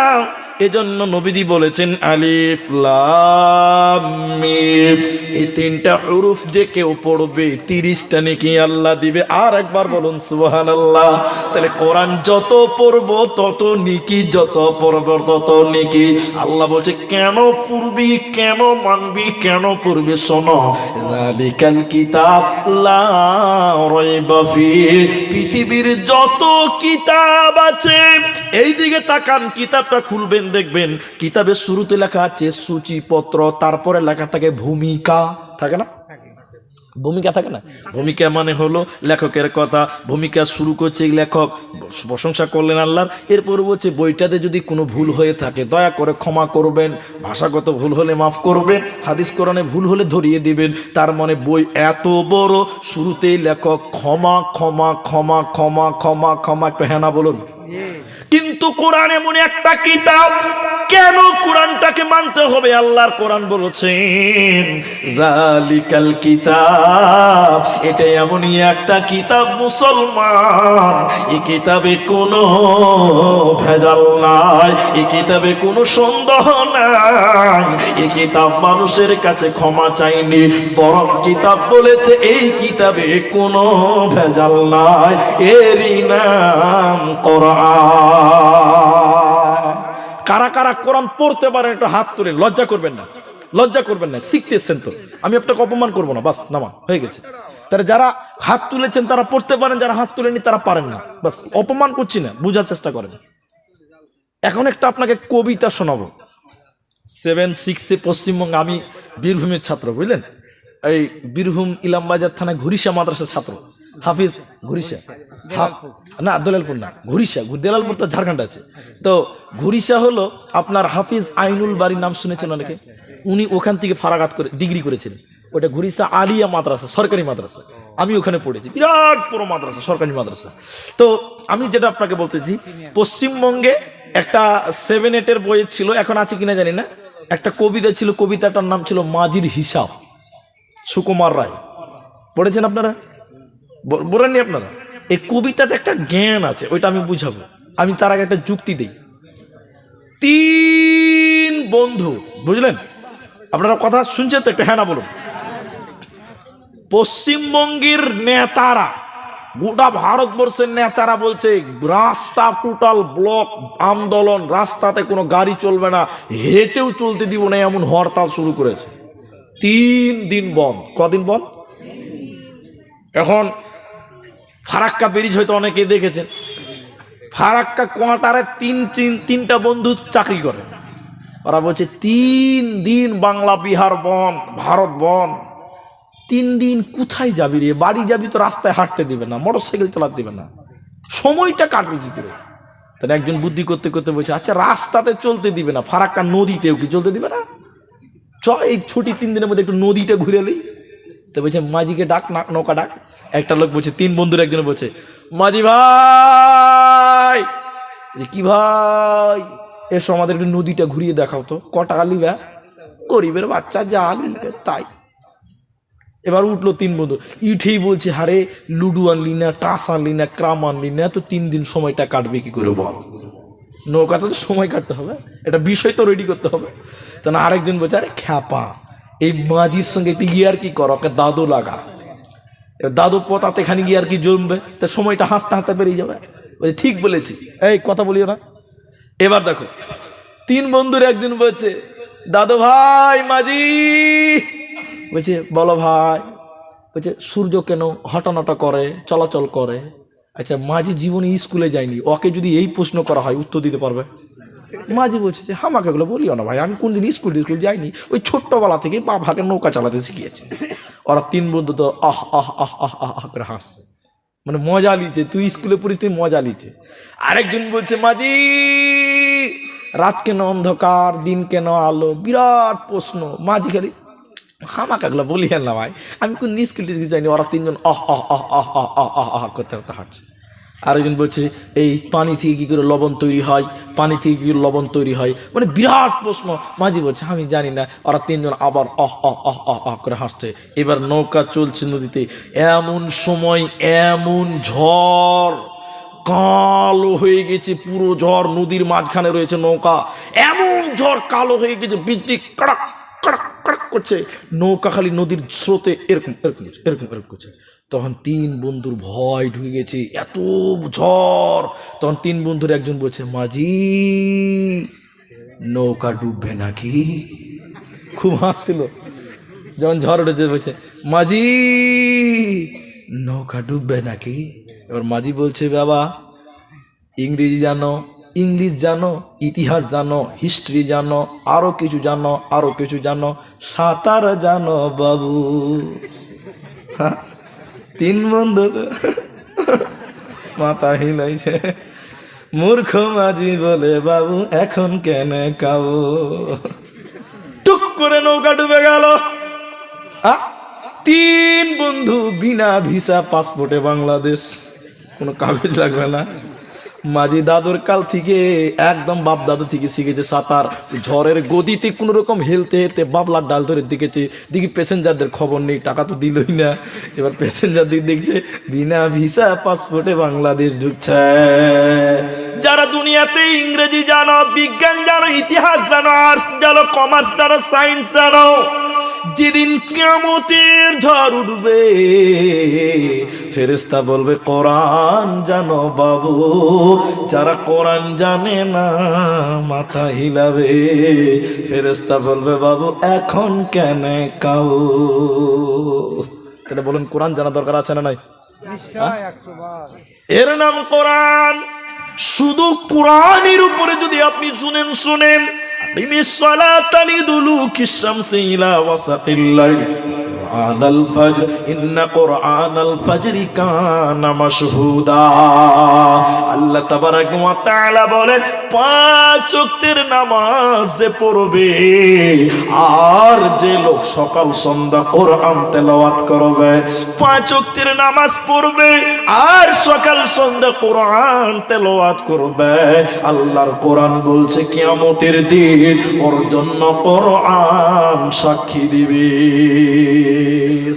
এজন্য নবীজি বলেছেন আলিফ লাম মিম, এই তিনটা হুরুফ যে কেউ পড়বে 30টা নেকি আল্লাহ দিবে। আর একবার বলুন সুবহানাল্লাহ। তাহলে কোরআন যত পড়বো তত নেকি, যত পড়বো তত নেকি। আল্লাহ বলছে কেন পড়বি, কেন মানবি, কেন পড়বি? শোনো, যালিকাল কিতাব লা রাইবা ফিহি, পৃথিবীর যত কিতাব আছে এই দিকে তাকান, কিতাবটা খুলবেন দেখবেন কিতাবের শুরুতে লেখা আছে সূচিপত্র, তারপরে লেখা থাকে ভূমিকা, থাকে না? ভূমিকা থাকে না? ভূমিকা মানে হলো লেখকের কথা। ভূমিকা শুরু করছে লেখক, প্রশংসা করলেন আল্লাহর, এরপর বলছে বইটাতে যদি কোনো ভুল হয়ে থাকে দয়া করে ক্ষমা করবেন, ভাষাগত ভুল হলে মাফ করবেন, হাদিস কোরআনে ভুল হলে ধরিয়ে দিবেন। তার মানে বই এত বড়, শুরুতেই লেখক ক্ষমা ক্ষমা ক্ষমা ক্ষমা ক্ষমা ক্ষমা, একটু হ্যাঁ না বলুন। কিন্তু কোরআন এমন একটা কিতাব, কেন কোরআনটাকে মানতে হবে? আল্লাহর কোরআন বলেছেন যালিকাল কিতাব, এটা এমনই একটা কিতাব মুসলমান, এই কিতাবে কোনো ভেজাল নাই, এই কিতাবে কোনো সন্দেহ নাই, এই কিতাব মানুষের কাছে ক্ষমা চাইনি, বরং কিতাব বলেছে এই কিতাবে কোনো ভেজাল নাই, এরই নাম কোরআন। কারা কারা কোরআন পড়তে পারেন একটু হাত তুলে, লজ্জা করবেন না, লজ্জা করবেন না, শিখতেছেন তো, আমি আপনাকে অপমান করবো না, বাস নামা হয়ে গেছে। তারা যারা হাত তুলেছেন তারা পড়তে পারেন, যারা হাত তুলেনি তারা পারেন না, বাস অপমান করছি না, বুঝার চেষ্টা করেন। এখন একটা আপনাকে কবিতা শোনাবো। 7-6 পশ্চিমবঙ্গে, আমি বীরভূমের ছাত্র, বুঝলেন, এই বীরভূম ইলামবাজার থানায় ঘুরিশা মাদ্রাসার ছাত্র, হাফিজ ঘুরিশা, না দোলালপুর না, ঘুরিশা, দেলালপুর তো ঝাড়খণ্ড আছে। তো ঘুরিশা হলো আপনার হাফিজ আইনুল বাড়ির নাম শুনেছেন অনেকে, উনি ওখান থেকে ফারাগাত করে ডিগ্রি করেছিলেন। ওটা ঘুরিশা আলিয়া মাদ্রাসা, সরকারি মাদ্রাসা, আমি ওখানে পড়েছি, বিরাট বড় মাদ্রাসা, সরকারি মাদ্রাসা। তো আমি যেটা আপনাকে বলতেছি, পশ্চিমবঙ্গে একটা 7-8 বইয়ে ছিল, এখন আছে কিনা জানি না, একটা কবিতা ছিল, কবিতাটার নাম ছিল মাজির হিসাব, সুকুমার রায়। পড়েছেন আপনারা? বলেননি আপনারা? এই কবিতাতে একটা জ্ঞান আছে, ওইটা আমি বুঝাবো। আমি তার আগে একটা যুক্তি দিই। 3 বন্ধু, বুঝলেন? আপনারা কথা শুনছেন তো? একটু হ্যাঁ না বলুন। পশ্চিমবঙ্গের নেতারা, গোটা ভারতবর্ষের নেতারা বলছে রাস্তা টোটাল ব্লক, আন্দোলন, রাস্তাতে কোনো গাড়ি চলবে না, হেঁটেও চলতে দিব না, এমন হরতাল শুরু করেছে। 3 দিন বন্ধ। কদিন বন্ধ? এখন ফারাক্কা ব্রিজ হয়তো অনেকে দেখেছেন, ফারাক্কা কোয়ার্টারে 3টা বন্ধু চাকরি করে। ওরা বলছে 3 দিন বাংলা বিহার বন্ধ, ভারত বন্ধ। 3 দিন কোথায় যাবি রে? বাড়ি যাবি তো রাস্তায় হাঁটতে দিবে না, মোটরসাইকেল চালাতে দিবে না, সময়টা কাটবে কি করে? তাহলে একজন বুদ্ধি করতে করতে বলছে আচ্ছা রাস্তাতে চলতে দিবে না, ফারাক্কা নদীতেও কি চলতে দিবে না? চ এই ছুটি 3 দিনের মধ্যে একটু নদীটা ঘুরে এলি। তো বলছে মাঝিকে ডাক, নৌকা ডাক। একটা লোক বলছে, 3 বন্ধুর একজন বলছে মাঝি ভাই, কি ভাই এসো আমাদের একটু নদীটা ঘুরিয়ে দেখাও তো, কটা আলিবা, গরিবের বাচ্চা যা আলিবে তাই। এবার উঠলো 3 বন্ধু, উঠেই বলছে হারে লুডু আনলি না, টাস আনলি না, ক্রাম আনলি না, তো 3 দিন সময়টা কাটবে কি করে বল? নৌকাতে তো সময় কাটতে হবে, এটা বিষয় তো রেডি করতে হবে। তা না, আরেকজন বলছে আরে খ্যাপা, এই মাঝির সঙ্গে একটু ইয়ার কি কর, ওকে দাদু লাগা, দাদু পতাতে খানি ইয়ার কি জমবে, তা সময়টা হাসতে হাসতে বেরিয়ে যাবে। বলছে ঠিক বলেছিস, এই কথা বলিও না। এবার দেখো 3 বন্ধুর একজন বলছে দাদু ভাই মাঝি, বলছে বলো ভাই। বলছে সূর্য কেন হটানটা করে, চলাচল করে? আচ্ছা মাঝি জীবনে স্কুলে যায়নি, ওকে যদি এই প্রশ্ন করা হয় উত্তর দিতে পারবে? মাঝি বলছে যে আমাকে এগুলো বলিও না ভাই, আমি কোনদিন স্কুল যাইনি, ওই ছোট্টবেলা থেকে বাবাকে নৌকা চালাতে শিখিয়েছে। ওরা 3 বন্ধু তো আহ আহ আহ আহ আহ করে হাসছে, মানে মজা লিছে, তুই স্কুলে পড়িস তুই মজা লিছে। আরেকজন বলছে মাঝি রাত কেন অন্ধকার, দিন কেন আলো, বিরাট প্রশ্ন। মাঝি খালি আমাকে এগুলো বলিয়েন না ভাই, আমি কোন স্কুল টিস্কুল যাইনি। ওরা 3 জন আহ আহ আহ আহ আহ আহ আহ আহ করতে করতে হাঁটছে। আরেকজন বলছে এই পানি থেকে কি করে লবণ তৈরি হয়, পানি থেকে কি করে লবণ তৈরি হয়, মানে বিরাট প্রশ্ন। মাঝি বলছে আমি জানি না। ওরা 3 জন আবার আহ আহ আহ আহ আহ করে হাসছে। এবার নৌকা চলছে নদীতে, এমন সময় এমন ঝড়, কালো হয়ে গেছে, পুরো ঝড়, নদীর মাঝখানে রয়েছে নৌকা, এমন ঝড় কালো হয়ে গেছে, বিজলি কড়াক কড়াক কড়াক করছে, নৌকা খালি নদীর স্রোতে এরকম এরকম এরকম এরকম করছে। তখন তিন বন্ধুর ভয় ঢুকে গেছে, এত ঝড়। তখন তিন বন্ধুর একজন বলছে, মাঝি নৌকা ডুববে নাকি? খুব হাসছিল যখন ঝড় উঠেছে, বলছে মাঝি নৌকা ডুববে নাকি? এবার মাঝি বলছে, বাবা ইংরেজি জানো, ইংলিশ জানো, ইতিহাস জানো, হিস্ট্রি জানো, আরো কিছু জানো, আরো কিছু জানো, সাঁতার জানো বাবু। হ্যাঁ, তিন বন্ধু তো মাথা হিলাইছে। মূর্খ মাঝি বলে, বাবু এখন কেন খাবো? টুক করে নৌকা ডুবে গেল। তিন বন্ধু বিনা ভিসা পাসপোর্টে বাংলাদেশ, কোনো কাগজ লাগবে না। মাঝি দাদুর কাল থেকে, একদম বাপ দাদু থেকে শিখেছে সাঁতার। ঝড়ের গদিতে কোনো রকম হেলতে হেলতে বাবলার ডাল ধরে দেখেছে, দেখি প্যাসেঞ্জারদের খবর নেই, টাকা তো দিলই না। এবার প্যাসেঞ্জার দিক দেখছে বিনা ভিসা পাসপোর্টে বাংলাদেশ ঢুকছে। যারা দুনিয়াতে ইংরেজি জানো, বিজ্ঞান জানো, ইতিহাস জানো, আর্টস জানো, কমার্স জানো, সায়েন্স জানো, যেদিন কিয়ামতের ঝড় উঠবে, ফেরেশতা বলবে কোরআন জানো বাবু। যারা কোরআন জানে না মাথা হিলাবে, ফেরেশতা বলবে বাবু এখন কেন কাও? এটা বলুন, কোরআন জানা দরকার আছে না নাই? নিশ্চয় 100 বার। এর নাম কোরআন। শুধু কোরআনের উপরে যদি আপনি শুনেন আল্লাহ তাবারাক ওয়া তাআলা বলেন, 5 ওয়াক্তের নামাজ যে পড়বে, আর যে লোক সকাল সন্ধ্যা কোরআন তেলাওয়াত করবে, 5 ওয়াক্তের নামাজ পড়বে আর সকাল সন্ধ্যা কোরআন তেলাওয়াত করবে, আল্লাহর কোরআন বলছে কিয়ামতের দিন ওর জন্য কোরআন সাক্ষী দিবে।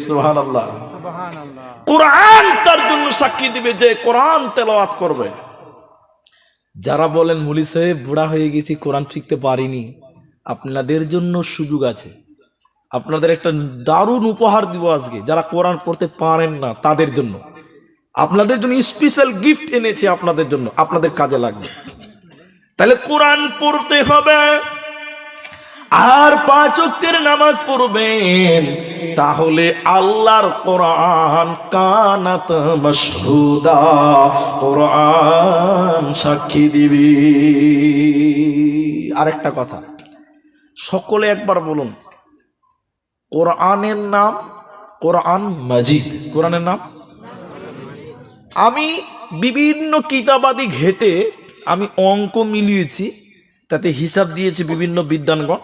সুবহানাল্লাহ, সুবহানাল্লাহ। কোরআন তার জন্য সাক্ষী দিবে যে কোরআন তেলাওয়াত করবে। যারা বলেন মুলি সাহেব বুড়া হয়ে গেছি, কোরআন শিখতে পারিনি, আপনাদের জন্য সুযোগ আছে। আপনাদের একটা দারুণ উপহার দিব আজকে। যারা কোরআন পড়তে পারেন না তাদের জন্য, আপনাদের জন্য স্পেশাল গিফট এনেছি আপনাদের জন্য, আপনাদের কাজে লাগবে। তাহলে কোরআন পড়তে হবে আর 5 ওয়াক্তের নামাজ পড়বেন, তাহলে আল্লাহর কোরআন কানাত মাশহুদা, কোরআন সাক্ষী দিবি। আরেকটা কথা, সকলে একবার বলুন, কোরআনের নাম কোরআন মাজিদ। কোরআনের নাম, আমি বিভিন্ন কিতাবাদি ঘেটে আমি অঙ্ক মিলিয়েছি, তাতে হিসাব দিয়েছি বিভিন্ন বিদ্বানগণ।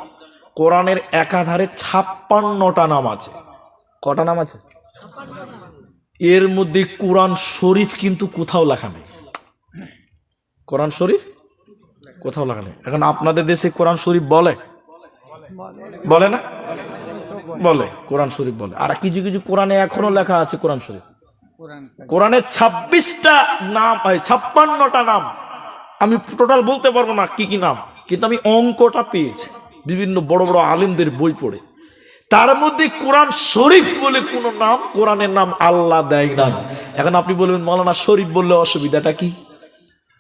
কোরআনের একাধারে 56টা নাম আছে। কটা নাম আছে? এর মধ্যে কোরআন শরীফ কিন্তু কোথাও লেখা নেই। কোরআন শরীফ কোথাও লেখা নেই। এখন আপনাদের দেশে কোরআন শরীফ বলে বলে না? বলে, কোরআন শরীফ বলে। আর কিছু কিছু কোরআনে এখনো লেখা আছে কোরআন শরীফ। কোরআনের 26টা নাম, 56টা নাম আমি টোটাল বলতে পারবো না কি কি নাম, কিন্তু আমি অঙ্কটা পেয়েছি বিভিন্ন বড় বড় আলেমদের বই পড়ে। তার মধ্যে কোরআন শরীফ বলে কোনো নাম, কোরআনের নাম আল্লাহ দেয় না। এখন আপনি বলবেন মাওলানা শরীফ বললে অসুবিধাটা কি?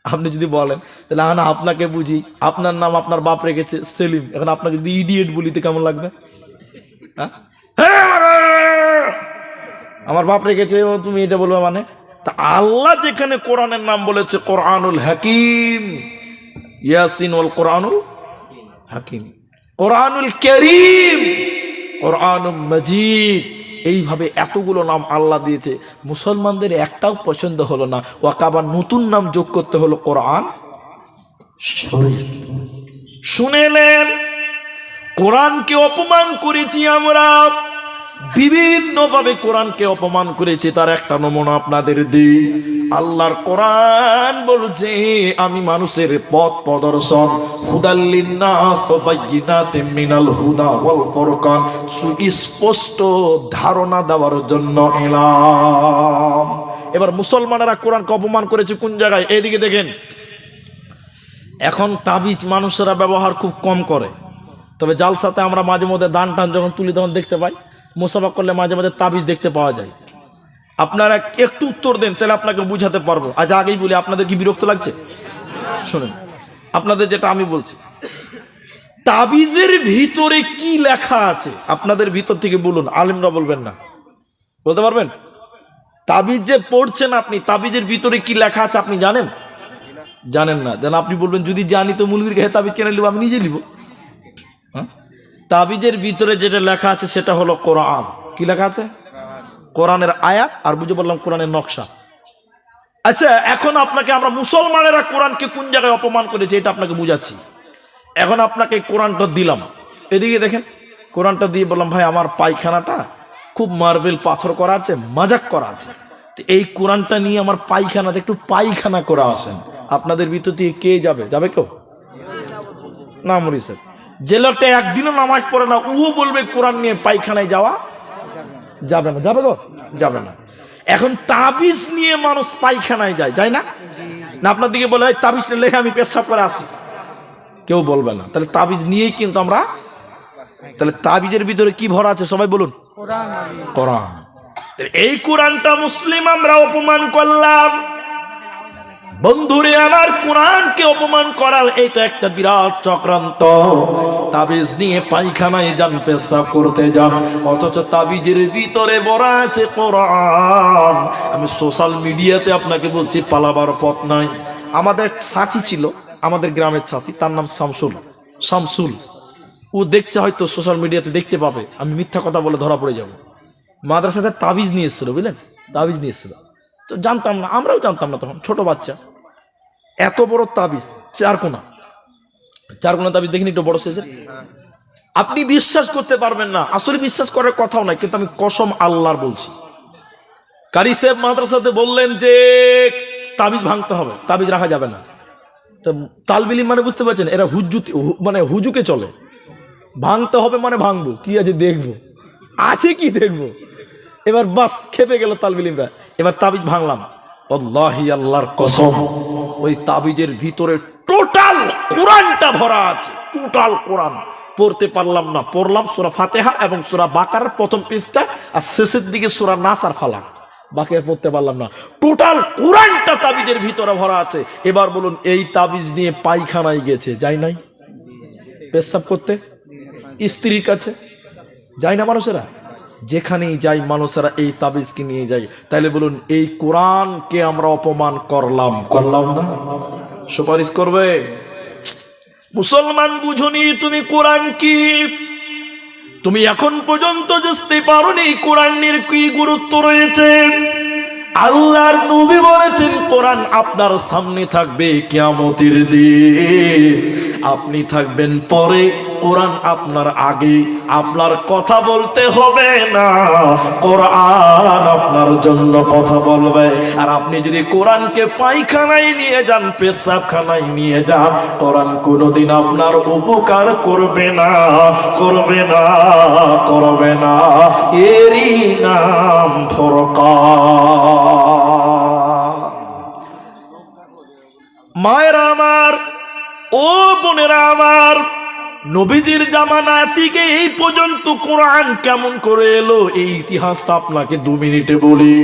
আপনি যদি বলেন তাহলে না, আপনাকে বুঝি, আপনার নাম আপনার বাপ রেখেছে সেলিম, এখন আপনাকে যদি ইডিয়েট বলিতে কেমন লাগবে? আমার বাপ রেখেছে, তুমি এটা বলবে মানে? তা আল্লাহ যেখানে কোরআনের নাম বলেছে কোরআনুল হাকিম, ইয়াসিন ওয়াল কোরআনুল হাকিম, কোরআনুল কারীম, কোরআনুল মাজিদ, এইভাবে এতগুলো নাম আল্লাহ দিয়েছে। মুসলমানদের একটাও পছন্দ হলো না, ওকে আবার নতুন নাম যোগ করতে হলো কোরআন শরীফ। শুনেলেন, কোরআনকে অপমান করেছি আমরা, বিভিন্নভাবে কোরআনকে অপমান করেছে। তার একটা নমুনা আপনাদের দিই। আল্লাহর কোরআন বলছে, আমি মানুষের পথ প্রদর্শন, হুদাল লিন্নাস ওয়া বাইয়িনাতিম মিনাল হুদা ওয়াল ফুরকান, সুস্পষ্ট ধারণা দেওয়ার জন্য এলাম। এবার মুসলমানেরা কোরআনকে অপমান করেছে কোন জায়গায়? এইদিকে দেখেন, এখন তাবিজ মানুষেরা ব্যবহার খুব কম করে, তবে জালসাতে আমরা মাঝে মধ্যে দান টান যখন তুলি তখন দেখতে পাই, মুসাফা করলে মাঝে মাঝে তাবিজ দেখতে পাওয়া যায়। আপনারা একটু উত্তর দেন, তাহলে আপনাকে বুঝাতে পারবো। আজ আগেই বলি, আপনাদের কি বিরক্ত লাগছে? শুনুন, আপনাদের যেটা আমি বলছি, তাবিজের ভিতরে কি লেখা আছে আপনাদের ভিতর থেকে বলুন, আলেমরা বলবেন না, বলতে পারবেন? তাবিজ যে পড়ছেন আপনি, তাবিজের ভিতরে কি লেখা আছে আপনি জানেন? জানেন না? যেন আপনি বলবেন যদি জানি তো মুলবির গায়ে তাবিজ কেন লিব, আমি নিজে লিব। হ্যাঁ, তাবিজের ভিতরে যেটা লেখা আছে সেটা হলো কোরআন। কি লেখা আছে? কোরআনের আয়াত, আর বুঝে বললাম কোরআনের নকশা। আচ্ছা, এখন আপনাকে আমরা মুসলমানেরা কোরআনকে কোন জায়গায় অপমান করেছে এটা আপনাকে বুঝাচ্ছি। এখন আপনাকে কোরআনটা দিলাম, এদিকে দেখেন, কোরআনটা দিয়ে বললাম ভাই আমার পায়খানাটা খুব মার্বেল পাথর করা আছে, মাজাক করা আছে, এই কোরআনটা নিয়ে আমার পায়খানাতে একটু পায়খানা করা আসেন। আপনাদের ভিতর থেকে কে যাবে? যাবে কেউ? না মরি স্যার, যে লোকটা একদিনও নামাজ পড়ে না ও বলবে কোরআন নিয়ে পায়খানায় যাওয়া যাবে না। যাবে গো? যাবে না। এখন তাবিজ নিয়ে মানুষ পায়খানায় যায়, যায় না? না আপনার দিকে বলে তাবিজটা লেখে আমি পেশাব করে আসি, কেউ বলবে না। তাহলে তাবিজ নিয়েই কিন্তু আমরা, তাহলে তাবিজের ভিতরে কি ভরা আছে সবাই বলুন? কোরআন। এই কোরআনটা মুসলিম আমরা অপমান করলাম। বন্ধুরে আমার, কোরআনকে অপমান করার এটা একটা বিরাট চক্রান্ত। তাবিজ নিয়ে পায়খানায় যান, পেশাব করতে যান, অথচ তাবিজের ভিতরে ভরা আছে কোরআন। আমি সোশ্যাল মিডিয়াতে আপনাকে বলছি, পালাবার পথ নাই। আমাদের সাথী ছিল, আমাদের গ্রামের সাথী, তার নাম শামসুল। ও দেখছে হয়তো সোশ্যাল মিডিয়াতে, দেখতে পাবে আমি মিথ্যা কথা বলে ধরা পড়ে যাব। মাদ্রাসাতে তাবিজ নিয়ে এসেছিল, বুঝলেন? তাবিজ নিয়ে এসেছিল, তো জানতাম না, আমরাও জানতাম না তখন, ছোট বাচ্চা। এত বড় তাবিজ, চারকোনা তাবিজ, দেখিনি একটু বড় সাইজের। আপনি বিশ্বাস করতে পারবেন না, আসলে বিশ্বাস করার কথাও নাই, কিন্তু আমি কসম আল্লাহর বলছি। কারি সাহেব মাদ্রাসাতে বললেন যে তাবিজ ভাঙতে হবে, তাবিজ রাখা যাবে না। তো তালবিলিম মানে বুঝতে পারছেন, এরা মানে হুজুকে চলে। ভাঙতে হবে মানে ভাঙবো, কি আছে দেখবো, আছে কি দেখবো। এবার বাস খেপে গেল তালবিলিমরা, এবার তাবিজ ভাঙলাম। আল্লাহি, আল্লাহর কসম, ওই তাবিজের ভিতরে টোটাল কোরআনটা ভরা আছে, টোটাল কোরআন। পড়তে পারলাম না, পড়লাম সূরা ফাতিহা এবং সূরা বাকারার প্রথম পৃষ্ঠা, আর শেষের দিকে সূরা নাস আর ফালাক, বাকি আর পড়তে পারলাম না। টোটাল কোরআনটা তাবিজের ভিতরে ভরা আছে। এবার বলুন, এই তাবিজ নিয়ে পায়খানায় গেছে, যায় নাই? পেশাব করতে স্ত্রীর কাছে যায় না মানুষেরা? যেখানেই যাই মানুষেরা এই তাবিজকে নিয়ে যায়। তাইলে বলুন, এই কোরআনকে আমরা অপমান করলাম না? সুপারিশ করবে? মুসলমান বুঝুনি তুমি কোরআন কি? তুমি এখন পর্যন্ত বুঝতে পারোনি কোরআনের কি গুরুত্ব রয়েছে। আল্লাহর নবী বলেছেন কোরআন আপনার সামনে থাকবে কিয়ামতের দিন, আপনি থাকবেন পরে, কোরআন আপনার আগে। আপনার কথা বলতে হবে না, কোরআন আপনার জন্য কথা বলবে। আর আপনি যদি কোরআনকে পায়খানায় নিয়ে যান, পেশাবখানায় নিয়ে যান, কোরআন কোনোদিন আপনার উপকার করবে না। এরই নাম ফুরকান। মায়েরা আমার, ও বোনেরা আমার, নবীজির জামানা থেকে এই পর্যন্ত কোরআন কেমন করে এলো এই ইতিহাসটা আপনাকে 2 মিনিটে বলি।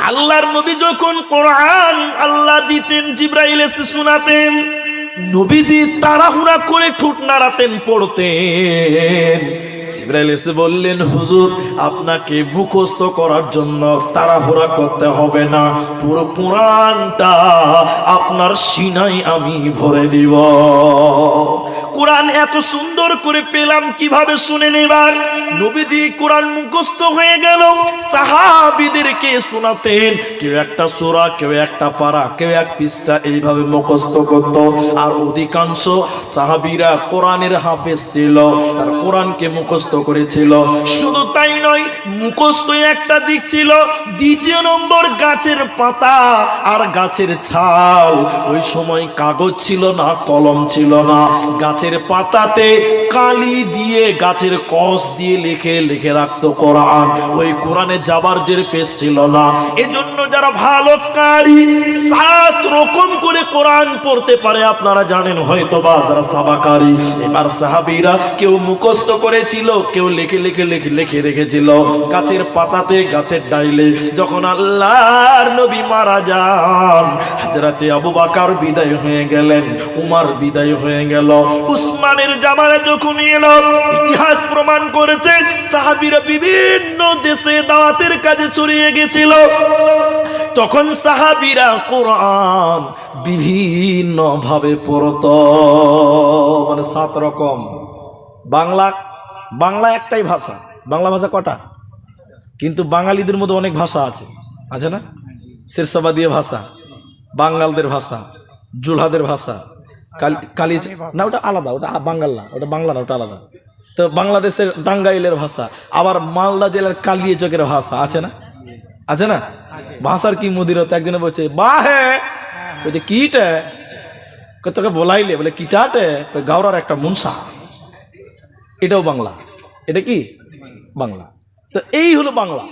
আল্লাহর নবী যখন কোরআন আল্লাহ দিতেন, জিবরাইল এসে শোনাতেন, নবীজি তাড়াহুড়া করে ঠোঁট নাড়াতেন, পড়তেন। জিবরাইল এসে বললেন, হুজুর আপনাকে মুখস্থ করার জন্য তাড়াহুড়া করতে হবে না, পুরো কোরআনটা আপনার সিনায় আমি ভরে দিব। কোরআন এত সুন্দর করে পেলাম কিভাবে শুনে নেবার। নবীজি কোরআন মুখস্থ হয়ে গেল, সাহাবীদেরকে শোনাতেন, কেউ একটা সূরা, কেউ একটা পারা, কেউ এক পৃষ্ঠা, এইভাবে মুখস্থ করত। আর অধিকাংশ সাহাবীরা কোরআনের হাফেজ ছিল, তার কোরআনকে মুখস্থ মুখস্থ করেছিল। শুধু তাই নয়, মুখস্থ একটা দিক ছিল, দ্বিতীয় নম্বর গাছের পাতা আর গাছের ছাল। ওই সময় কাগজ ছিল না, কলম ছিল না, গাছের পাতাতে কালি দিয়ে গাছের কষ দিয়ে লিখে লিখে রাখতো কোরআন। ওই কোরআনে জাবারজের পেশ ছিল না। এজন্য যারা ভালো কারি 7 রকম করে কোরআন পড়তে পারে আপনারা জানেন হয়তো বা, যারা সাবাকারী। এবার সাহাবীরা কেউ মুখস্থ করেছিল, কেউ লিখে লিখে লিখে লিখে রেখেছিল গাছের পাতাতে, গাছের ডাইলে। যখন আল্লাহর নবী মারা যান, হযরতে আবু বকর বিদায় হয়ে গেলেন, উমর বিদায় হয়ে গেল, উসমানের জামানা যখন এলো, ইতিহাস প্রমাণ করেছে সাহাবীরা বিভিন্ন দেশে দাওয়াতের কাজে ছড়িয়ে গেছিল। তখন সাহাবীরা কোরআন বিভিন্ন ভাবে পড়তো, মানে 7 রকম। বাংলা একটাই ভাষা। বাংলা ভাষা কটা? কিন্তু বাঙালিদের মধ্যে অনেক ভাষা আছে, আছে না? শেরশাবাদীয় ভাষা, বাঙ্গালদের ভাষা, জুলহাদের ভাষা, কালি না, ওটা আলাদা, ওটা বাঙ্গাল না, ওটা বাংলা না, ওটা আলাদা। তো বাংলাদেশের টাঙ্গাইলের ভাষা, আবার মালদা জেলার কালিয়াচকের ভাষা, আছে না? আছে না? ভাষার কি মধুরতা। একজনে বলছে বাহে, বলছে কিটে, তোকে বলাইলে বলে কিটাটে, গাওরার একটা মুনসা। এটাও বাংলা। এটা কি বাংলা? তো এই হলো বাংলা।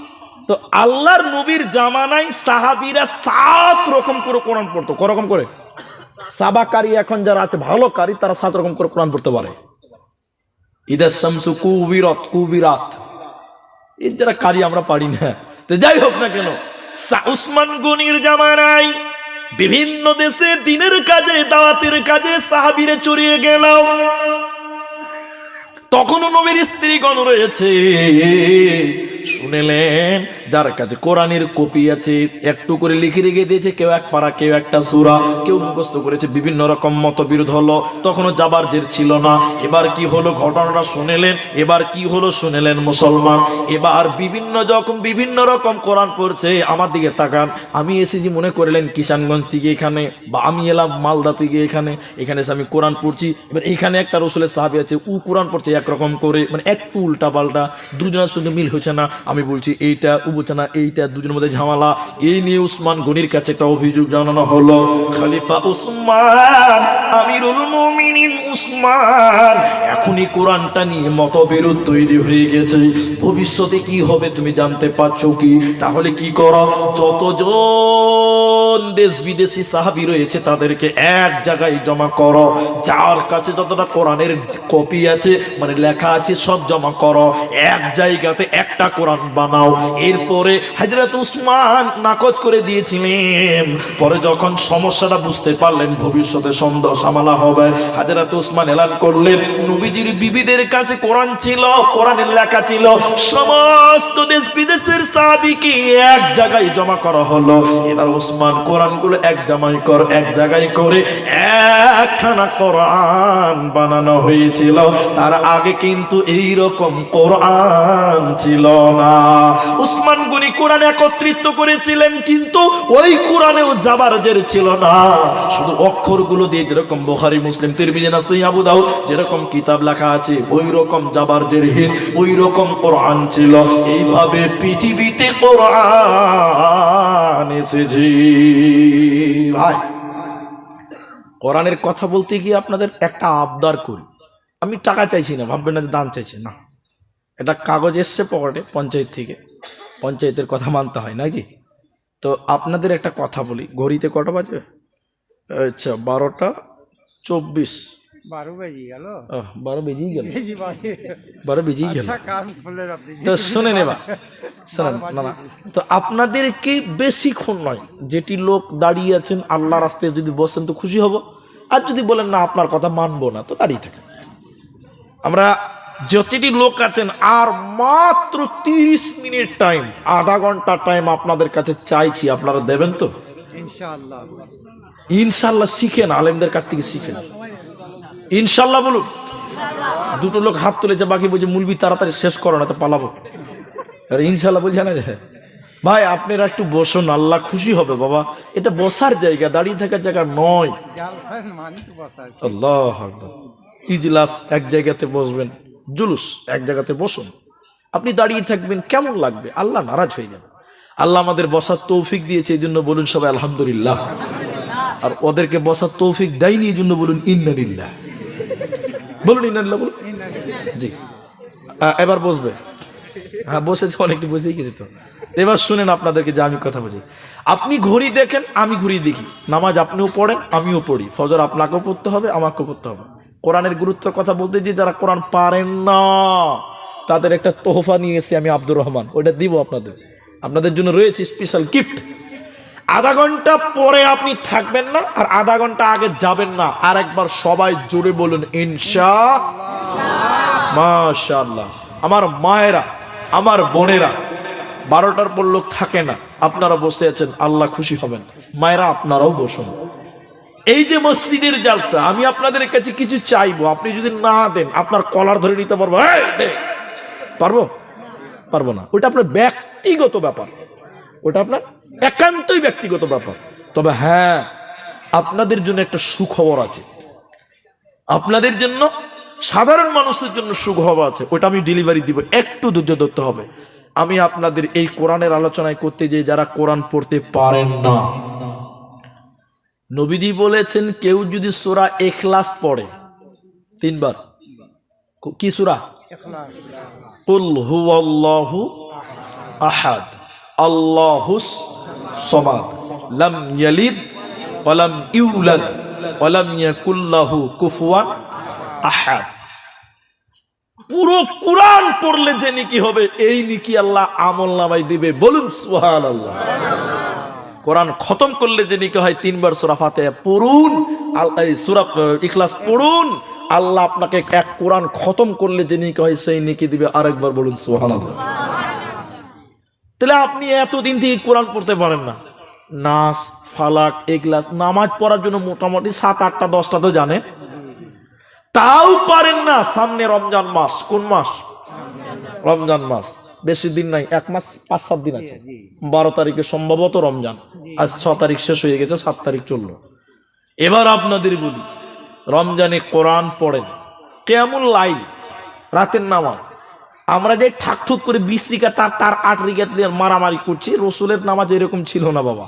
তো আল্লাহর নবীর জামানায় সাহাবীরা 7 রকম করে কোরআন পড়তো। করকম করে সাবাকারী এখন যারা আছে ভালো কারি, তারা 7 রকম করে কোরআন পড়তে পারে। ইদা শামসু কুবিরাত, এই যারা কারি আমরা পারি না। তো যাই হোক না কেন, উসমান গনির জামানায় বিভিন্ন দেশে দিনের কাজে, দাওয়াতের কাজে সাহাবীরা চড়িয়ে গেল। তখনও নবীর স্ত্রীগণ রয়েছে। শুনেলেন যার কাছে কোরআনের কপি আছে, একটু করে লিখে রেখে দিয়েছে, কেউ এক পারা, কেউ একটা সূরা, কেউ মুখস্থ করেছে। বিভিন্ন রকম মতবিরোধ হলো, তখনও জাবারজের ছিল না। এবার কি হলো ঘটনাটা শুনেলেন। এবার কি হলো শুনেলেন মুসলমান। এবার বিভিন্ন রকম কোরআন পড়ছে। আমার দিকে তাকান, আমি এসেছি মনে করলেন কিষানগঞ্জ থেকে এখানে, বা আমি এলাম মালদা থেকে এখানে এসে আমি কোরআন পড়ছি। এবার এখানে একটা রসুলের সাহাবী আছে, ও কোরআন পড়ছে একরকম করে, মানে একটু উল্টা পাল্টা, দুজনের সঙ্গে মিল হচ্ছে না। আমি বলছি এইটা, ও বলছে না এইটা, দুজনের মধ্যে ঝামেলা। এই নিয়ে উসমান গনির কাছে একটা অভিযোগ জানানো হলো। খলিফা উসমান, আমিরুল মুমিনিন উসমান, এখনই কোরআনটা নিয়ে মতবিরোধ তৈরি হয়ে গেছে। ভবিষ্যতে কি হবে তুমি জানতে পারছো কি? তাহলে কি করো, যতজন দেশ বিদেশি সাহাবী রয়েছে তাদেরকে এক জায়গায় জমা করো। যার কাছে যতটা কোরআনের কপি আছে, মানে লেখা আছে, সব জমা করো। এক জায়গাতে একটা কোরআন বানাও। এরপরে হযরত উসমান নাকচ করে দিয়েছিলেন। পরে যখন সমস্যাটা বুঝতে পারলেন ভবিষ্যতে সন্দেহ সামালা হবে, হযরত উসমান এলান করলেন নবীজির বিবিদের কাছে কোরআন ছিল, কোরআনের লেখা ছিল, সমস্ত দেশ বিদেশের সাহাবীকে এক জায়গায় জমা করা হলো। এবার উসমান কোরআনগুলো এক জায়গায় করে একখানা কোরআন বানানো হয়েছিল। তার আগে কিন্তু এই রকম কোরআন ছিল না। উসমান গনি কোরআন একত্রিত করেছিলেন, কিন্তু ওই কোরআনেও জাবারজের ছিল না। শুধু অক্ষরগুলো দিয়ে, যেরকম বুখারী, মুসলিম, তিরমিজি, নাসাঈ, আবু দাউদ যেরকম কিতাব লেখা আছে, ওই রকম জাবারজেরহীন ওই রকম কোরআন ছিল। এইভাবে পৃথিবীতে কোরআন এসেছে। ভাই, কোরআনের কথা বলতে গিয়ে আপনাদের একটা আবদার করি। আমি টাকা চাইছি না, ভাববেন না যে দান চাইছি না। এটা কাগজ এসছে পকেটে পঞ্চায়েত থেকে, পঞ্চায়েতের কথা মানতে হয় নাকি? তো আপনাদের একটা কথা বলি, ঘড়িতে কটা বাজে? আচ্ছা 12:24। 12 বেজে গেল। 12 বেজেই গেল। 12 বেজেই গেল। আচ্ছা, কান খুললেন আপনি। তো শুনে নেবা, শোনেন না, তো আপনাদেরকে বেশিক্ষণ নয়, যেটি লোক দাঁড়িয়ে আছেন আল্লাহ রাস্তায় যদি বসেন তো খুশি হব, আর যদি বলেন না আপনার কথা মানবো না তো দাঁড়িয়ে থাকেন। আমরা যতটি লোক আছেন আর মাত্র 30 মিনিট টাইম, আধা ঘন্টা টাইম আপনাদের কাছে চাইছি, আপনারা দেবেন তো? ইনশাআল্লাহ। ইনশাআল্লাহ শিখেন, আলেমদের কাছ থেকে শিখেন। ইনশাআল্লাহ বলুন। দুটো লোক হাত তুলেছে, বাকি বলছে মুলবি তাড়াতাড়ি শেষ করো না তো পালাবো। ইনশাআল্লাহ বলছে না। ভাই আপনারা একটু বসুন, আল্লাহ খুশি হবে বাবা। এটা বসার জায়গা, দাঁড়িয়ে থাকার জায়গা নয়। জালসার মানে তো বসার। আল্লাহ আকবার। ইজলাস এক জায়গাতে বসবেন, জুলুস, এক জায়গাতে বসুন। আপনি দাঁড়িয়ে থাকবেন, কেমন লাগবে? আল্লাহ নারাজ হয়ে যাবে। আল্লাহ আমাদের বসার তৌফিক দিয়েছে, এই জন্য বলুন সবাই আলহামদুলিল্লাহ। আর ওদেরকে বসার তৌফিক দেয়নি, এই জন্য বলুন ইন্নালিল্লাহ। বলুন ইন্নালিল্লাহ, বলুন। জি, এবার বসবে। হ্যাঁ, বসেছে, অনেকটি বসেই গেছে তো। এবার শুনেন আপনাদেরকে যে আমি কথা বলছি। আপনি ঘড়ি দেখেন, আমি ঘড়ি দেখি। নামাজ আপনিও পড়েন, আমিও পড়ি। ফজর আপনাকেও পড়তে হবে, আমাকেও পড়তে হবে। কোরআনের গুরুত্বের কথা বলতে যে যারা কোরআন পারেন না, তাদের একটা তোহফা নিয়ে এসে আমি আব্দুর রহমান, ওইটা দিব আপনাদের জন্য রয়েছে স্পেশাল গিফট। আধা ঘন্টা পরে আপনি থাকবেন না, আর আধা ঘন্টা আগে যাবেন না। আর একবার সবাই জোরে বলুন ইনশাআল্লাহ। মাশাআল্লাহ। আমার মায়েরা, আমার বোনেরা, 12টার পর লোক থাকে না, আপনারা বসে আছেন, আল্লাহ খুশি হবেন। মায়েরা আপনারাও বসুন। এই যে মসজিদের জালসা, আমি আপনাদের কাছে কিছু চাইবো, আপনি যদি না দেন আপনার কলার ধরে নিতে পারবো। পারবো না। ওটা আপনার ব্যক্তিগত ব্যাপার, ওটা আপনার একান্তই ব্যক্তিগত ব্যাপার। তবে হ্যাঁ, আপনাদের জন্য একটা সুখবর আছে, আপনাদের জন্য, সাধারণ মানুষের জন্য সুখবর আছে। ওটা আমি ডেলিভারি দিব, একটু ধৈর্য ধরতে হবে। আমি আপনাদের এই কোরআনের আলোচনায় করতে যে যারা কোরআন পড়তে পারেন না, নবীজি বলেছেন কেউ যদি সূরা ইখলাস পড়ে 3 বার, কি সূরা? ইখলাস। কুল হুয়াল্লাহু আহাদ আল্লাহুস সামাদ লাম ইয়ালিদ ওয়া লাম ইউলাদ ওয়া লাম ইয়াকুল লাহু কুফুয়ান আহাদ। পুরো কোরআন পড়লে যে নেকি হবে, এই নেকি আল্লাহ আমলনামায় দিবে। বলুন সুবহানাল্লাহ। কোরআন খতম করলে যে নেকি হয়, 3 বার সূরা ফাতিহা পড়ুন, সূরা ইখলাস পড়ুন, আল্লাহ আপনাকে এক কোরআন খতম করলে যে নেকি হয়, সেই নেকি দিবে। আরেকবার বলুন সুবহানাল্লাহ। তাহলে আপনি এতদিন থেকে কোরআন পড়তে পারেন না, নাস, ফালাক, ইখলাস, নামাজ পড়ার জন্য মোটামুটি 7, 8টা, 10টা তো জানেন, তাও পারেন না। সামনে রমজান মাস, কোন মাস? রমজান মাস। বেশি দিন নাই, 1 মাস 5-7 দিন আছে। 12 তারিখে সম্ভবত রমজান, আজ 6 তারিখ শেষ হয়ে গেছে, 7 তারিখ চললো। এবার আপনাদের বলি, রমজানে কোরআন পড়েন, কেমন লাইন রাতের নামাজ। আমরা যে ঠাকঠুক করে 20 রিকাত তার 8 রিকাত দিয়ে মারামারি করছি, রসুলের নামাজ এরকম ছিল না বাবা।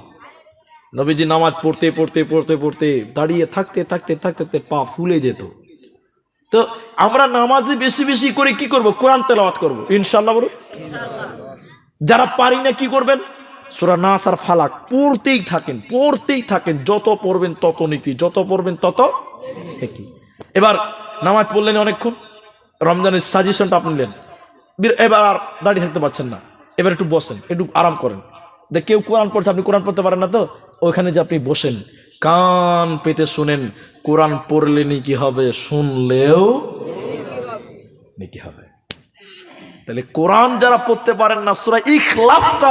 নবীজি নামাজ পড়তে পড়তে পড়তে পড়তে দাঁড়িয়ে থাকতে থাকতে থাকতে পা ফুলে যেত। তো আমরা নামাজে বেশি বেশি করে কি করব? কোরআন তেলাওয়াত করব ইনশাআল্লাহ। বলুন। যারা পারি না কি করবেন? সূরা নাস আর ফালাক পড়তেই থাকেন। যত পড়বেন তত নেকি, যত পড়বেন তত নেকি। এবার নামাজ পড়লেন অনেকক্ষণ, রমজানের সাজেশনটা আপনি নিলেন, এবার আর দাঁড়িয়ে থাকতে পারছেন না, এবার একটু বসেন, একটু আরাম করেন। দেখ কেউ কোরআন পড়ছে, আপনি কোরআন পড়তে পারেন না, তো ওইখানে যে আপনি বসেন, কান পেতে শুনেন। কোরআন পড়লে নেকি হবে, শুনলেও নেকি হবে। তাহলে কোরআন যারা পড়তে পারেন না, সূরা ইখলাসটা